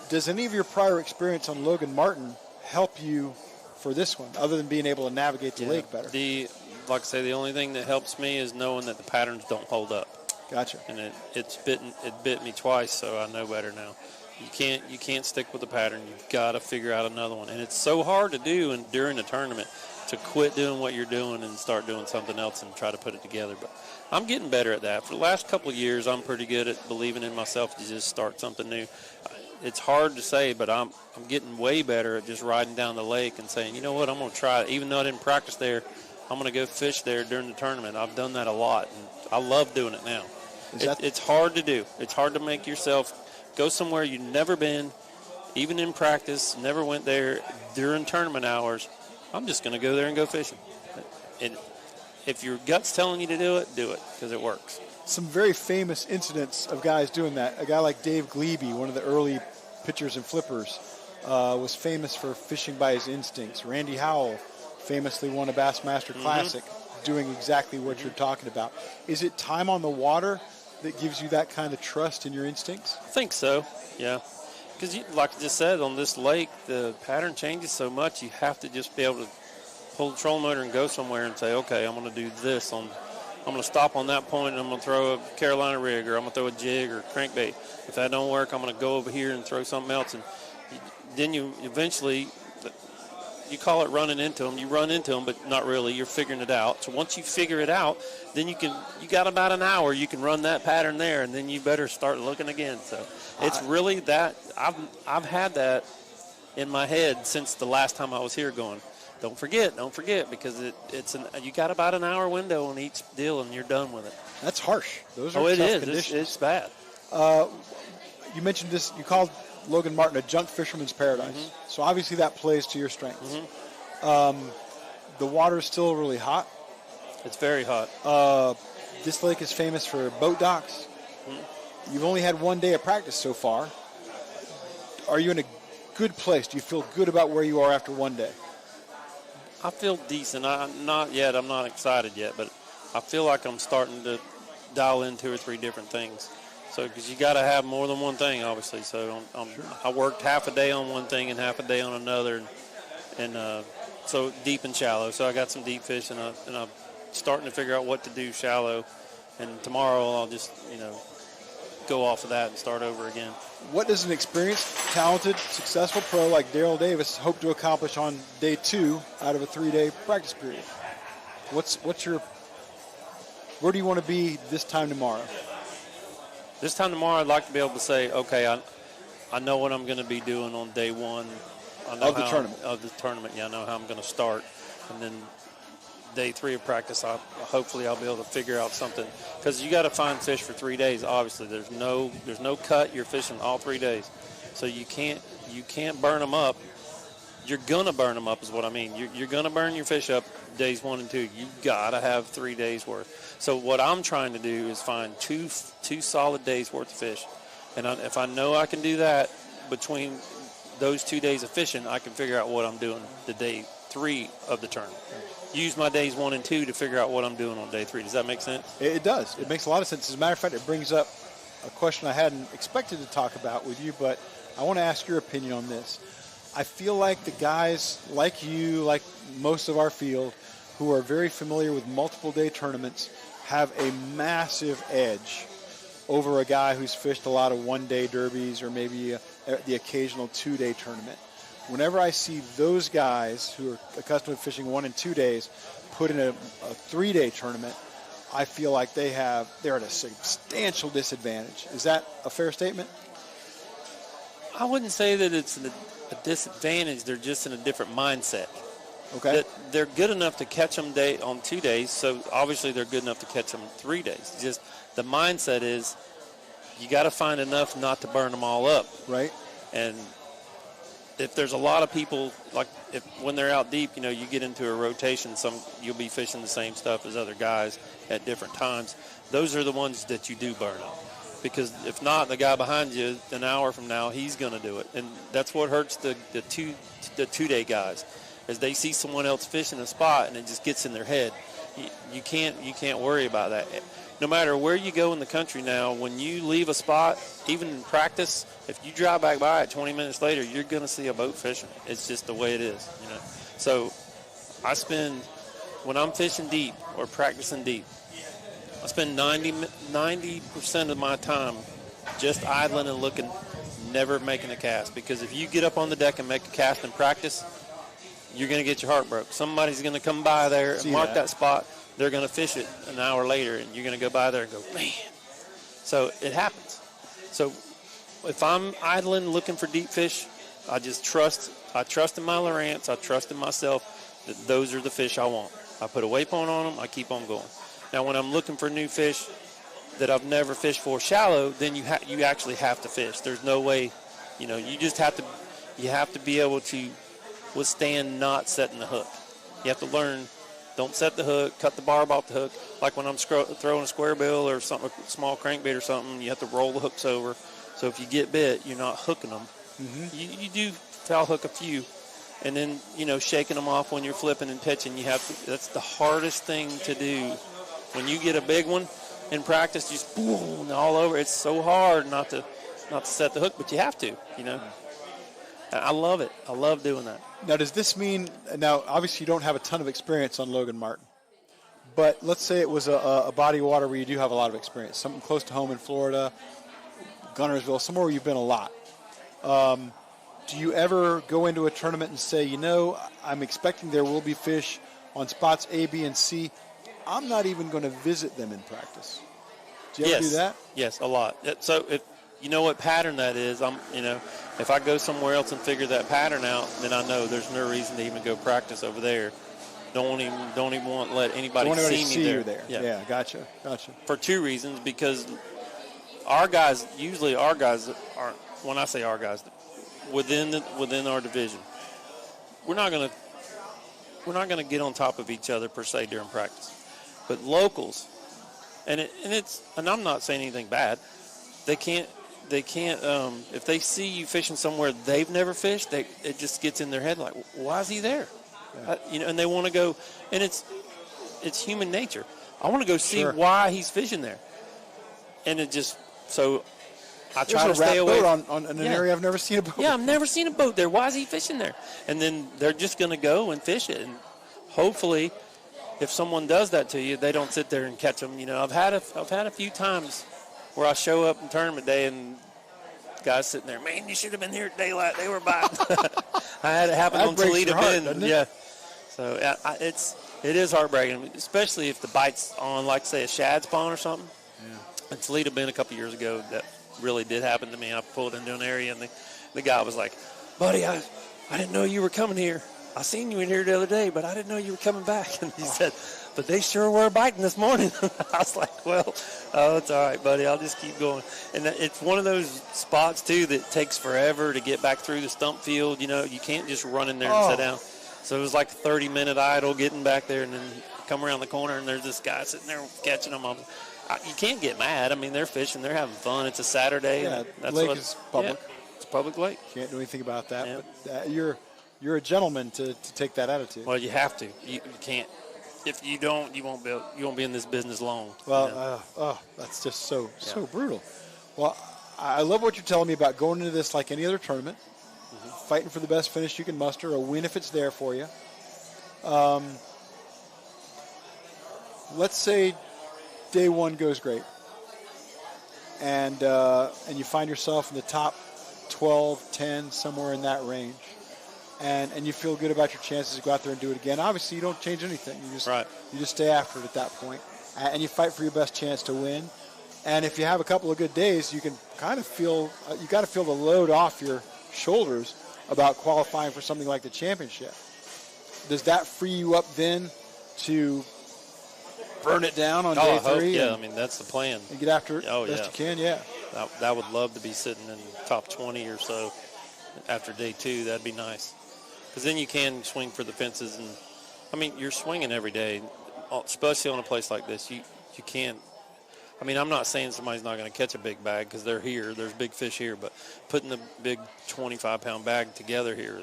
Does any of your prior experience on Logan Martin help you for this one, other than being able to navigate the lake better? Like I say, the only thing that helps me is knowing that the patterns don't hold up. Gotcha. And it bit me twice, so I know better now. You can't stick with the pattern. You've got to figure out another one, and it's so hard to do during a tournament to quit doing what you're doing and start doing something else and try to put it together. But I'm getting better at that. For the last couple of years, I'm pretty good at believing in myself to just start something new. It's hard to say, but I'm getting way better at just riding down the lake and saying, you know what, I'm going to try it. Even though I didn't practice there, I'm going to go fish there during the tournament. I've done that a lot, and I love doing it now. It's hard to do. It's hard to make yourself go somewhere you've never been, even in practice, never went there during tournament hours. I'm just going to go there and go fishing. And if your gut's telling you to do it because it works. Some very famous incidents of guys doing that. A guy like Dave Glebe, one of the early pitchers and flippers, was famous for fishing by his instincts. Randy Howell famously won a Bassmaster Classic doing exactly what you're talking about. Is it time on the water that gives you that kind of trust in your instincts? I think so, yeah. Because like I just said, on this lake, the pattern changes so much, you have to just be able to pull the trolling motor and go somewhere and say, okay, I'm going to do this. I'm going to stop on that point, and I'm going to throw a Carolina rig, or I'm going to throw a jig or crankbait. If that don't work, I'm going to go over here and throw something else. And then you eventually, you call it running into them. You run into them, but not really. You're figuring it out. So once you figure it out, then you got about an hour. You can run that pattern there, and then you better start looking again. So it's really that. I've had that in my head since the last time I was here going, don't forget, because you got about an hour window on each deal, and you're done with it. That's harsh. Those are tough conditions. It's bad. You mentioned this. You called Logan Martin a junk fisherman's paradise. So obviously that plays to your strengths. The water is still really hot. It's very hot. this lake is famous for boat docks. Mm-hmm. You've only had 1 day of practice so far. Are you in a good place? Do you feel good about where you are after 1 day? I feel decent. Not yet. I'm not excited yet, but I feel like I'm starting to dial in 2 or 3 different things. So, because you got to have more than one thing, obviously. So, Sure. I worked half a day on one thing and half a day on another, and so deep and shallow. So I got some deep fish, and I'm starting to figure out what to do shallow. And tomorrow I'll just go off of that and start over again. What does an experienced, talented, successful pro like Darrell Davis hope to accomplish on day 2 out of a 3-day practice period? Where do you want to be this time tomorrow? This time tomorrow, I'd like to be able to say, okay, I know what I'm going to be doing on day 1 of the tournament. Yeah, I know how I'm going to start, and then day 3 of practice, hopefully I'll be able to figure out something, because you got to find fish for 3 days. Obviously, there's no cut. You're fishing all 3 days, so you can't burn them up. You're gonna burn them up, is what I mean. You're gonna burn your fish up days 1 and 2. You gotta have 3 days worth. So what I'm trying to do is find two solid days worth of fish, and if I know I can do that between those 2 days of fishing, I can figure out what I'm doing the day 3 of the tournament. Use my days 1 and 2 to figure out what I'm doing on day 3. Does that make sense? It does. It makes a lot of sense. As a matter of fact, it brings up a question I hadn't expected to talk about with you, but I want to ask your opinion on this. I feel like the guys like you, like most of our field, who are very familiar with multiple day tournaments, have a massive edge over a guy who's fished a lot of 1-day derbies or maybe the occasional 2-day tournament. Whenever I see those guys who are accustomed to fishing 1 and 2 days put in a 3-day tournament, I feel like they're at a substantial disadvantage. Is that a fair statement? I wouldn't say that it's a disadvantage. They're just in a different mindset. Okay. That they're good enough to catch them on 2 days, so obviously they're good enough to catch them 3 days. Just the mindset is you got to find enough not to burn them all up. Right. And if there's a lot of people, like when they're out deep, you get into a rotation, you'll be fishing the same stuff as other guys at different times. Those are the ones that you do burn up. Because if not, the guy behind you an hour from now, he's going to do it. And that's what hurts the 2-day guys, is they see someone else fishing a spot and it just gets in their head. You can't worry about that. No matter where you go in the country now, when you leave a spot, even in practice, if you drive back by it 20 minutes later, you're going to see a boat fishing. It's just the way it is. So when I'm fishing deep or practicing deep, I spend 90% of my time just idling and looking, never making a cast. Because if you get up on the deck and make a cast in practice, you're going to get your heart broke. Somebody's going to come by there and mark that spot. They're going to fish it an hour later, and you're going to go by there and go, man. So it happens. So if I'm idling looking for deep fish, I just trust. I trust in my Lowrance. I trust in myself that those are the fish I want. I put a waypoint on them. I keep on going. Now, when I'm looking for new fish that I've never fished for shallow, then you actually have to fish. There's no way, you just have to be able to withstand not setting the hook. You have to learn, don't set the hook, cut the barb off the hook. Like when I'm throwing a square bill or something, a small crankbait or something, you have to roll the hooks over. So if you get bit, you're not hooking them. Mm-hmm. You do foul hook a few, and then, shaking them off when you're flipping and pitching. That's the hardest thing to do. When you get a big one in practice, just boom, all over. It's so hard not to set the hook, but you have to, I love it. I love doing that. Now, does this mean, obviously you don't have a ton of experience on Logan Martin, but let's say it was a body of water where you do have a lot of experience, something close to home in Florida, Gunnersville, somewhere where you've been a lot. Do you ever go into a tournament and say, I'm expecting there will be fish on spots A, B, and C. I'm not even going to visit them in practice. Do you ever do that? Yes, a lot. So if you know what pattern that is, if I go somewhere else and figure that pattern out, then I know there's no reason to even go practice over there. Don't even want to let anybody see me there. Yeah, gotcha. For 2 reasons, because our guys are, when I say our guys, within our division, we're not going to get on top of each other per se during practice. But locals, And I'm not saying anything bad. They can't. If they see you fishing somewhere they've never fished, it just gets in their head like, why is he there? Yeah. And they want to go. And it's human nature. I want to go see why he's fishing there. And it just so. I try to stay away on an area I've never seen a boat. Yeah, I've never seen a boat there. Why is he fishing there? And then they're just going to go and fish it. And hopefully, if someone does that to you, they don't sit there and catch them. I've had a few times where I show up in tournament day and guys sitting there, man, you should have been here at daylight. They were biting. I had it happen on Toledo Bend. Yeah. So it is heartbreaking, especially if the bite's on, like say, a shad spawn or something. Yeah. And Toledo Bend a couple years ago, that really did happen to me. I pulled into an area, and the guy was like, buddy, I didn't know you were coming here. I seen you in here the other day, but I didn't know you were coming back. And he said, but they sure were biting this morning. I was like, well, it's all right, buddy. I'll just keep going. And it's one of those spots, too, that takes forever to get back through the stump field. You can't just run in there and sit down. So it was like a 30-minute idle getting back there, and then come around the corner, and there's this guy sitting there catching them. You can't get mad. I mean, they're fishing. They're having fun. It's a Saturday. Yeah, the lake is public. Yeah, it's a public lake. Can't do anything about that. Yeah. But you're a gentleman to take that attitude. Well, you have to. You can't. If you don't, you won't be in this business long. Well, that's just so brutal. Well, I love what you're telling me about going into this like any other tournament, fighting for the best finish you can muster, a win if it's there for you. Let's say day one goes great, and you find yourself in the top 12, 10, somewhere in that range, and you feel good about your chances to go out there and do it again. Obviously, you don't change anything. You just stay after it at that point, and you fight for your best chance to win. And if you have a couple of good days, you can kind of feel you got to feel the load off your shoulders about qualifying for something like the championship. Does that free you up then to burn it down on day three? Yeah, I mean, that's the plan. And get after it best you can, yeah. I would love to be sitting in top 20 or so after day two. That'd be nice. Because then you can swing for the fences. And, I mean, you're swinging every day, especially on a place like this. You can't. I mean, I'm not saying somebody's not going to catch a big bag because they're here. There's big fish here. But putting the big 25-pound bag together here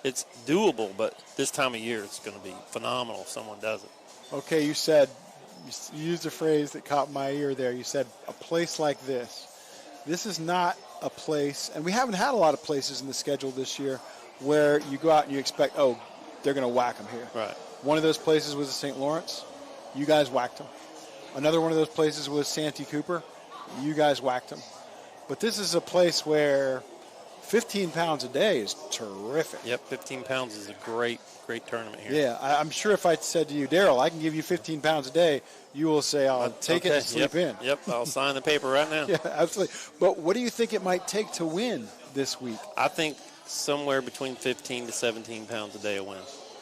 it's doable. But this time of year, it's going to be phenomenal if someone does it. Okay, you used a phrase that caught my ear there. You said a place like this. This is not a place, and we haven't had a lot of places in the schedule this year where you go out and you expect, they're going to whack them here. Right. One of those places was the St. Lawrence. You guys whacked them. Another one of those places was Santee Cooper. You guys whacked them. But this is a place where 15 pounds a day is terrific. Yep, 15 pounds is a great tournament here. Yeah, I'm sure if I said to you, Darrell, I can give you 15 pounds a day, you will say, I'll take it and sleep in. Yep, I'll sign the paper right now. Yeah, absolutely. But what do you think it might take to win this week? I think somewhere between 15 to 17 pounds a day a win.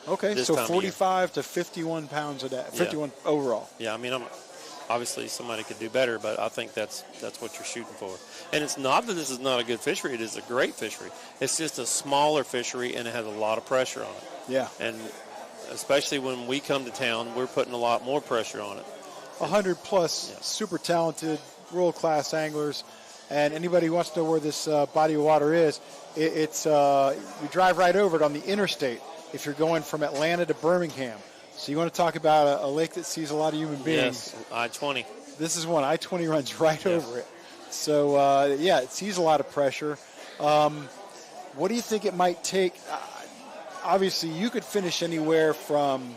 Okay, so 45 to 51 pounds a day, 51 overall. Yeah, I mean, obviously somebody could do better, but I think that's what you're shooting for. And it's not that this is not a good fishery. It is a great fishery. It's just a smaller fishery, and it has a lot of pressure on it. Yeah. And especially when we come to town, we're putting a lot more pressure on it. 100-plus super talented, world-class anglers. And anybody who wants to know where this body of water is, it's you drive right over it on the interstate if you're going from Atlanta to Birmingham. So you want to talk about a lake that sees a lot of human beings. Yes, I-20. This is one. I-20 runs right over it. So, it sees a lot of pressure. What do you think it might take? Obviously, you could finish anywhere from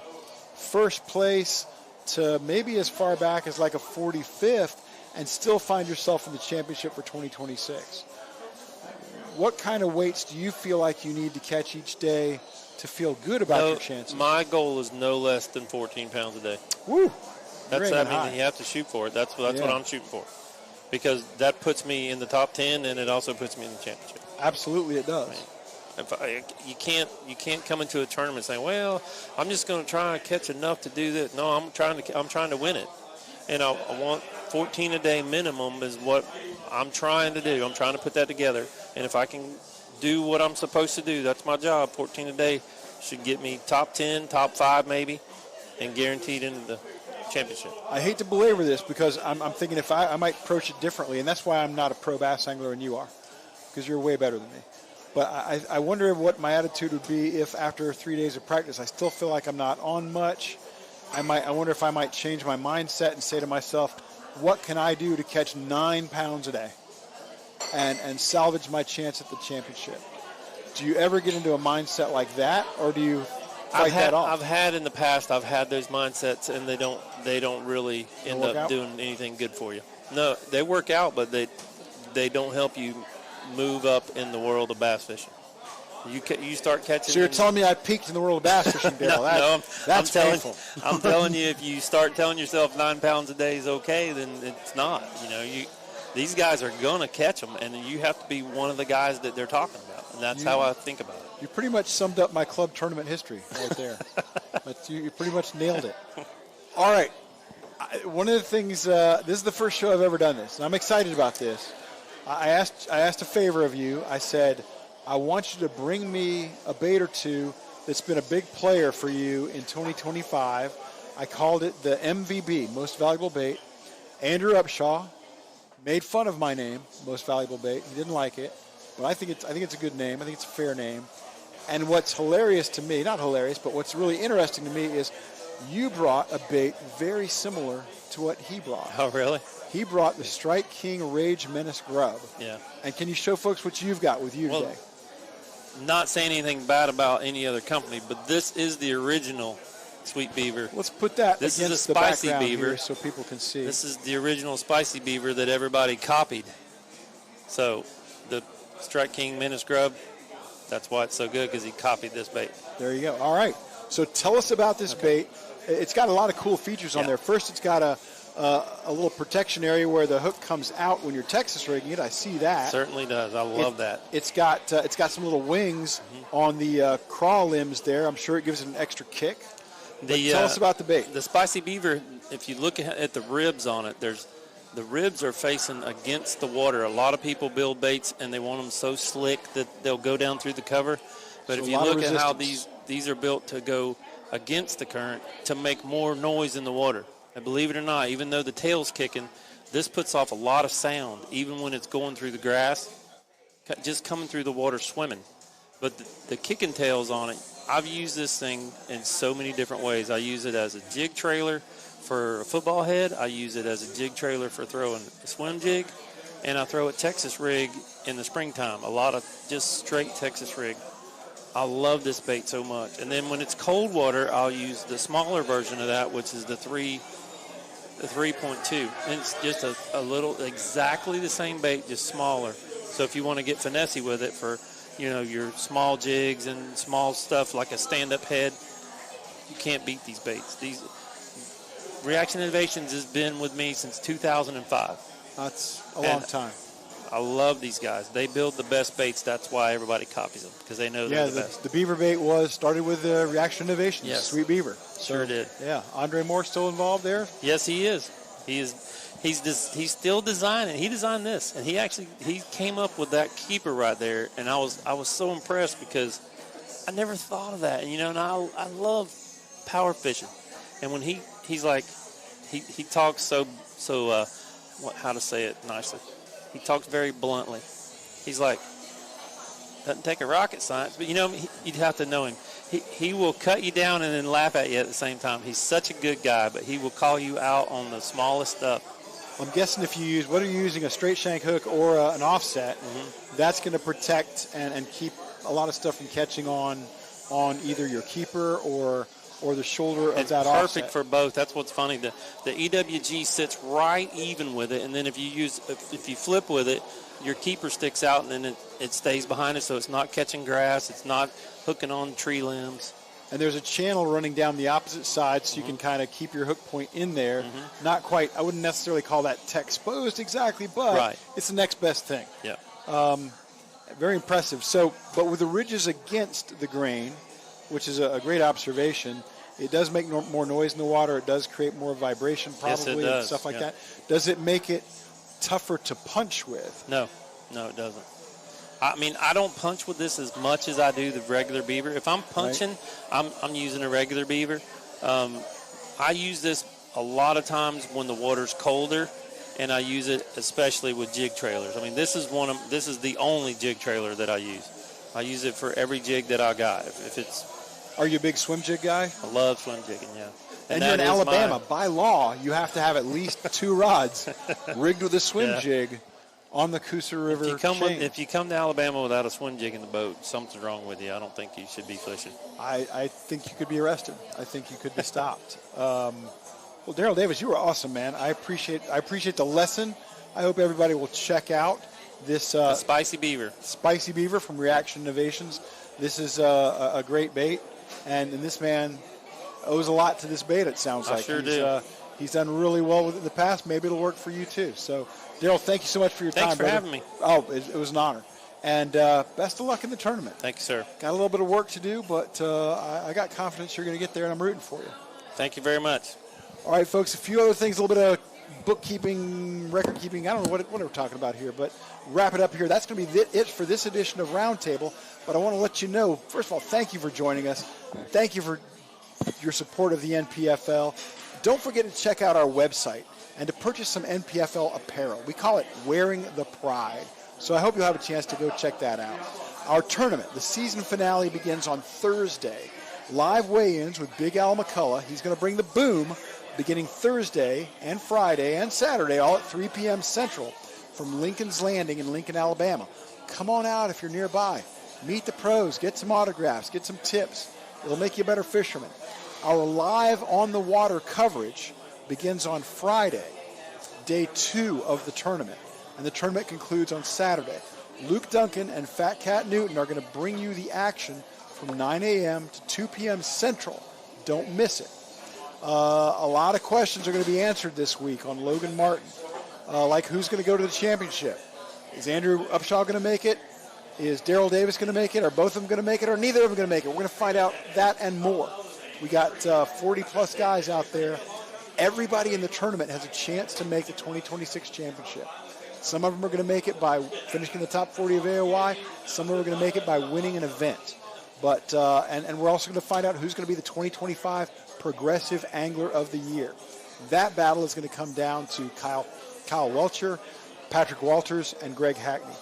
first place to maybe as far back as like a 45th and still find yourself in the championship for 2026. What kind of weights do you feel like you need to catch each day to feel good about your chances? My goal is no less than 14 pounds a day. Woo! You have to shoot for it. That's what I'm shooting for. Because that puts me in the top 10, and it also puts me in the championship. Absolutely, it does. You can't come into a tournament saying, "Well, I'm just going to try and catch enough to do this." No, I'm trying to win it, and I want 14 a day minimum is what I'm trying to do. I'm trying to put that together, and if I can do what I'm supposed to do, that's my job. 14 a day should get me top 10, top 5 maybe, and guaranteed into the championship. I hate to belabor this because I'm thinking if I might approach it differently, and that's why I'm not a pro bass angler and you are, because you're way better than me. But I wonder what my attitude would be if after 3 days of practice I still feel like I'm not on much. I wonder if I might change my mindset and say to myself, what can I do to catch 9 pounds a day and salvage my chance at the championship? Do you ever get into a mindset like that, or do you fight that off? I've had in the past. I've had those mindsets, and they don't really end up doing anything good for you. No, they work out, but they don't help you move up in the world of bass fishing. You start catching. So you're telling me I peaked in the world of bass fishing, Darrell? That's painful. I'm telling you, if you start telling yourself 9 pounds a day is okay, then it's not. These guys are gonna catch them, and you have to be one of the guys that they're talking about, and that's how I think about it. You pretty much summed up my club tournament history right there. You pretty much nailed it. All right. One of the things, this is the first show I've ever done this, and I'm excited about this. I asked a favor of you. I said, I want you to bring me a bait or two that's been a big player for you in 2025. I called it the MVB, Most Valuable Bait. Andrew Upshaw made fun of my name, Most Valuable Bait. He didn't like it, but I think it's a good name. I think it's a fair name. And what's hilarious to me, not hilarious, but what's really interesting to me is you brought a bait very similar to what he brought. Oh, really? He brought the Strike King Rage Menace Grub. Yeah. And can you show folks what you've got with you today? Not saying anything bad about any other company, but this is the original Sweet Beaver. Let's put that this against is a the spicy background beaver here so people can see. This is the original Spicy Beaver that everybody copied. So the Strike King Menace Grub, that's why it's so good, because he copied this bait. There you go. All right. So tell us about this bait. It's got a lot of cool features on there. First, it's got a little protection area where the hook comes out when you're Texas rigging it. I see that. Certainly does. I love that. It's got some little wings on the craw limbs there. I'm sure it gives it an extra kick. Tell us about the bait. The Spicy Beaver, if you look at the ribs on it, the ribs are facing against the water. A lot of people build baits and they want them so slick that they'll go down through the cover. But So if you look at how these are built to go against the current to make more noise in the water. And believe it or not, even though the tail's kicking, this puts off a lot of sound, even when it's going through the grass, just coming through the water swimming. But the kicking tails on it, I've used this thing in so many different ways. I use it as a jig trailer for a football head. I use it as a jig trailer for throwing a swim jig. And I throw a Texas rig in the springtime, a lot of just straight Texas rig. I love this bait so much. And then when it's cold water, I'll use the smaller version of that, which is the 3.2. And it's just a little, exactly the same bait, just smaller. So if you want to get finessey with it for, your small jigs and small stuff like a stand-up head, you can't beat these baits. These Reaction Innovations has been with me since 2005. That's a long time. I love these guys. They build the best baits. That's why everybody copies them, because they know they're the best. The beaver bait started with Reaction Innovations, yes. Sweet Beaver. Sure did. Yeah. Andre Moore still involved there? Yes, he is. He's still designing. He designed this, and he came up with that keeper right there, and I was so impressed because I never thought of that. And I love power fishing, and when he's like he talks so how to say it nicely. He talks very bluntly. He's like, doesn't take a rocket science, but you'd have to know him. He will cut you down and then laugh at you at the same time. He's such a good guy, but he will call you out on the smallest stuff. I'm guessing if you use, whether you're using a straight shank hook or an offset, that's going to protect and keep a lot of stuff from catching on either your keeper or the shoulder of that offset. It's perfect for both. That's what's funny. The EWG sits right even with it, and then if you flip with it, your keeper sticks out, and then it stays behind it, so it's not catching grass. It's not hooking on tree limbs. And there's a channel running down the opposite side, so you can kind of keep your hook point in there. Not quite, I wouldn't necessarily call that exposed exactly, but it's the next best thing. Yeah. Very impressive. So, but with the ridges against the grain, which is a great observation, it does make more noise in the water. It does create more vibration probably, yes, it does. And stuff like that. Does it make it tougher to punch with? No, it doesn't. I mean, I don't punch with this as much as I do the regular beaver. If I'm punching, I'm using a regular beaver. I use this a lot of times when the water's colder, and I use it especially with jig trailers. I mean, this is the only jig trailer that I use. I use it for every jig that I got. If it's, Are you a big swim jig guy? I love swim jigging, yeah. And you're in Alabama. By law, you have to have at least 2 rods rigged with a swim jig on the Coosa River chain. If you come to Alabama without a swim jig in the boat, something's wrong with you. I don't think you should be fishing. I think you could be arrested. I think you could be stopped. Well, Darrell Davis, you were awesome, man. I appreciate the lesson. I hope everybody will check out this the Spicy Beaver. Spicy Beaver from Reaction Innovations. This is a great bait, and this man owes a lot to this bait, it sounds like. Sure do. He's done really well with it in the past. Maybe it'll work for you too. So, Darrell, thank you so much for your time, Thanks for brother. having me. Oh, it was an honor. And best of luck in the tournament. Thank you, sir. Got a little bit of work to do, but I got confidence you're going to get there, and I'm rooting for you. Thank you very much. All right, folks, a few other things, a little bit of bookkeeping, record keeping. I don't know what we're talking about here, but wrap it up here. That's going to be it for this edition of Roundtable. But I want to let you know, first of all, thank you for joining us. Thank you for your support of the NPFL. Don't forget to check out our website and to purchase some NPFL apparel. We call it Wearing the Pride. So I hope you'll have a chance to go check that out. Our tournament, the season finale, begins on Thursday. Live weigh-ins with Big Al McCullough. He's going to bring the boom beginning Thursday and Friday and Saturday, all at 3 p.m. Central from Lincoln's Landing in Lincoln, Alabama. Come on out if you're nearby. Meet the pros. Get some autographs. Get some tips. It'll make you a better fisherman. Our live on-the-water coverage begins on Friday, day 2 of the tournament, and the tournament concludes on Saturday. Luke Duncan and Fat Cat Newton are going to bring you the action from 9 a.m. to 2 p.m. Central. Don't miss it. A lot of questions are going to be answered this week on Logan Martin, like who's going to go to the championship. Is Andrew Upshaw going to make it? Is Darrell Davis going to make it? Are both of them going to make it? Or neither of them going to make it? We're going to find out that and more. We got 40-plus guys out there. Everybody in the tournament has a chance to make the 2026 championship. Some of them are going to make it by finishing in the top 40 of AOY. Some of them are going to make it by winning an event. But and we're also going to find out who's going to be the 2025 Progressive Angler of the Year. That battle is going to come down to Kyle Welcher, Patrick Walters, and Greg Hackney.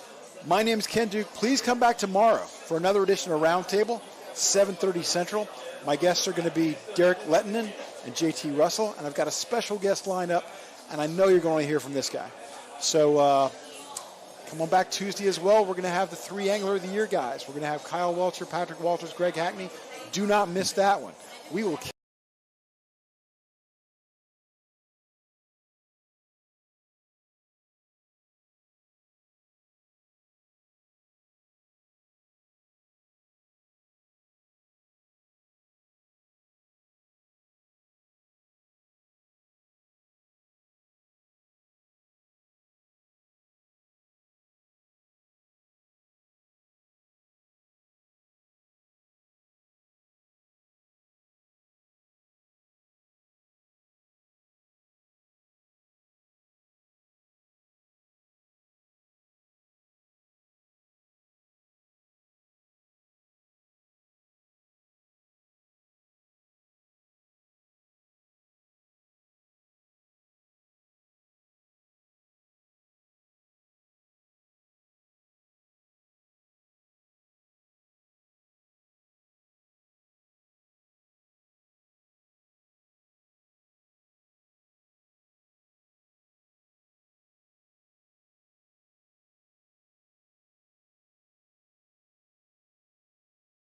My name is Ken Duke. Please come back tomorrow for another edition of Roundtable, 7:30 Central. My guests are going to be Derek Lettinen and JT Russell, and I've got a special guest lined up, and I know you're going to hear from this guy. So come on back Tuesday as well. We're going to have the 3 Angler of the Year guys. We're going to have Kyle Welcher, Patrick Walters, Greg Hackney. Do not miss that one. We will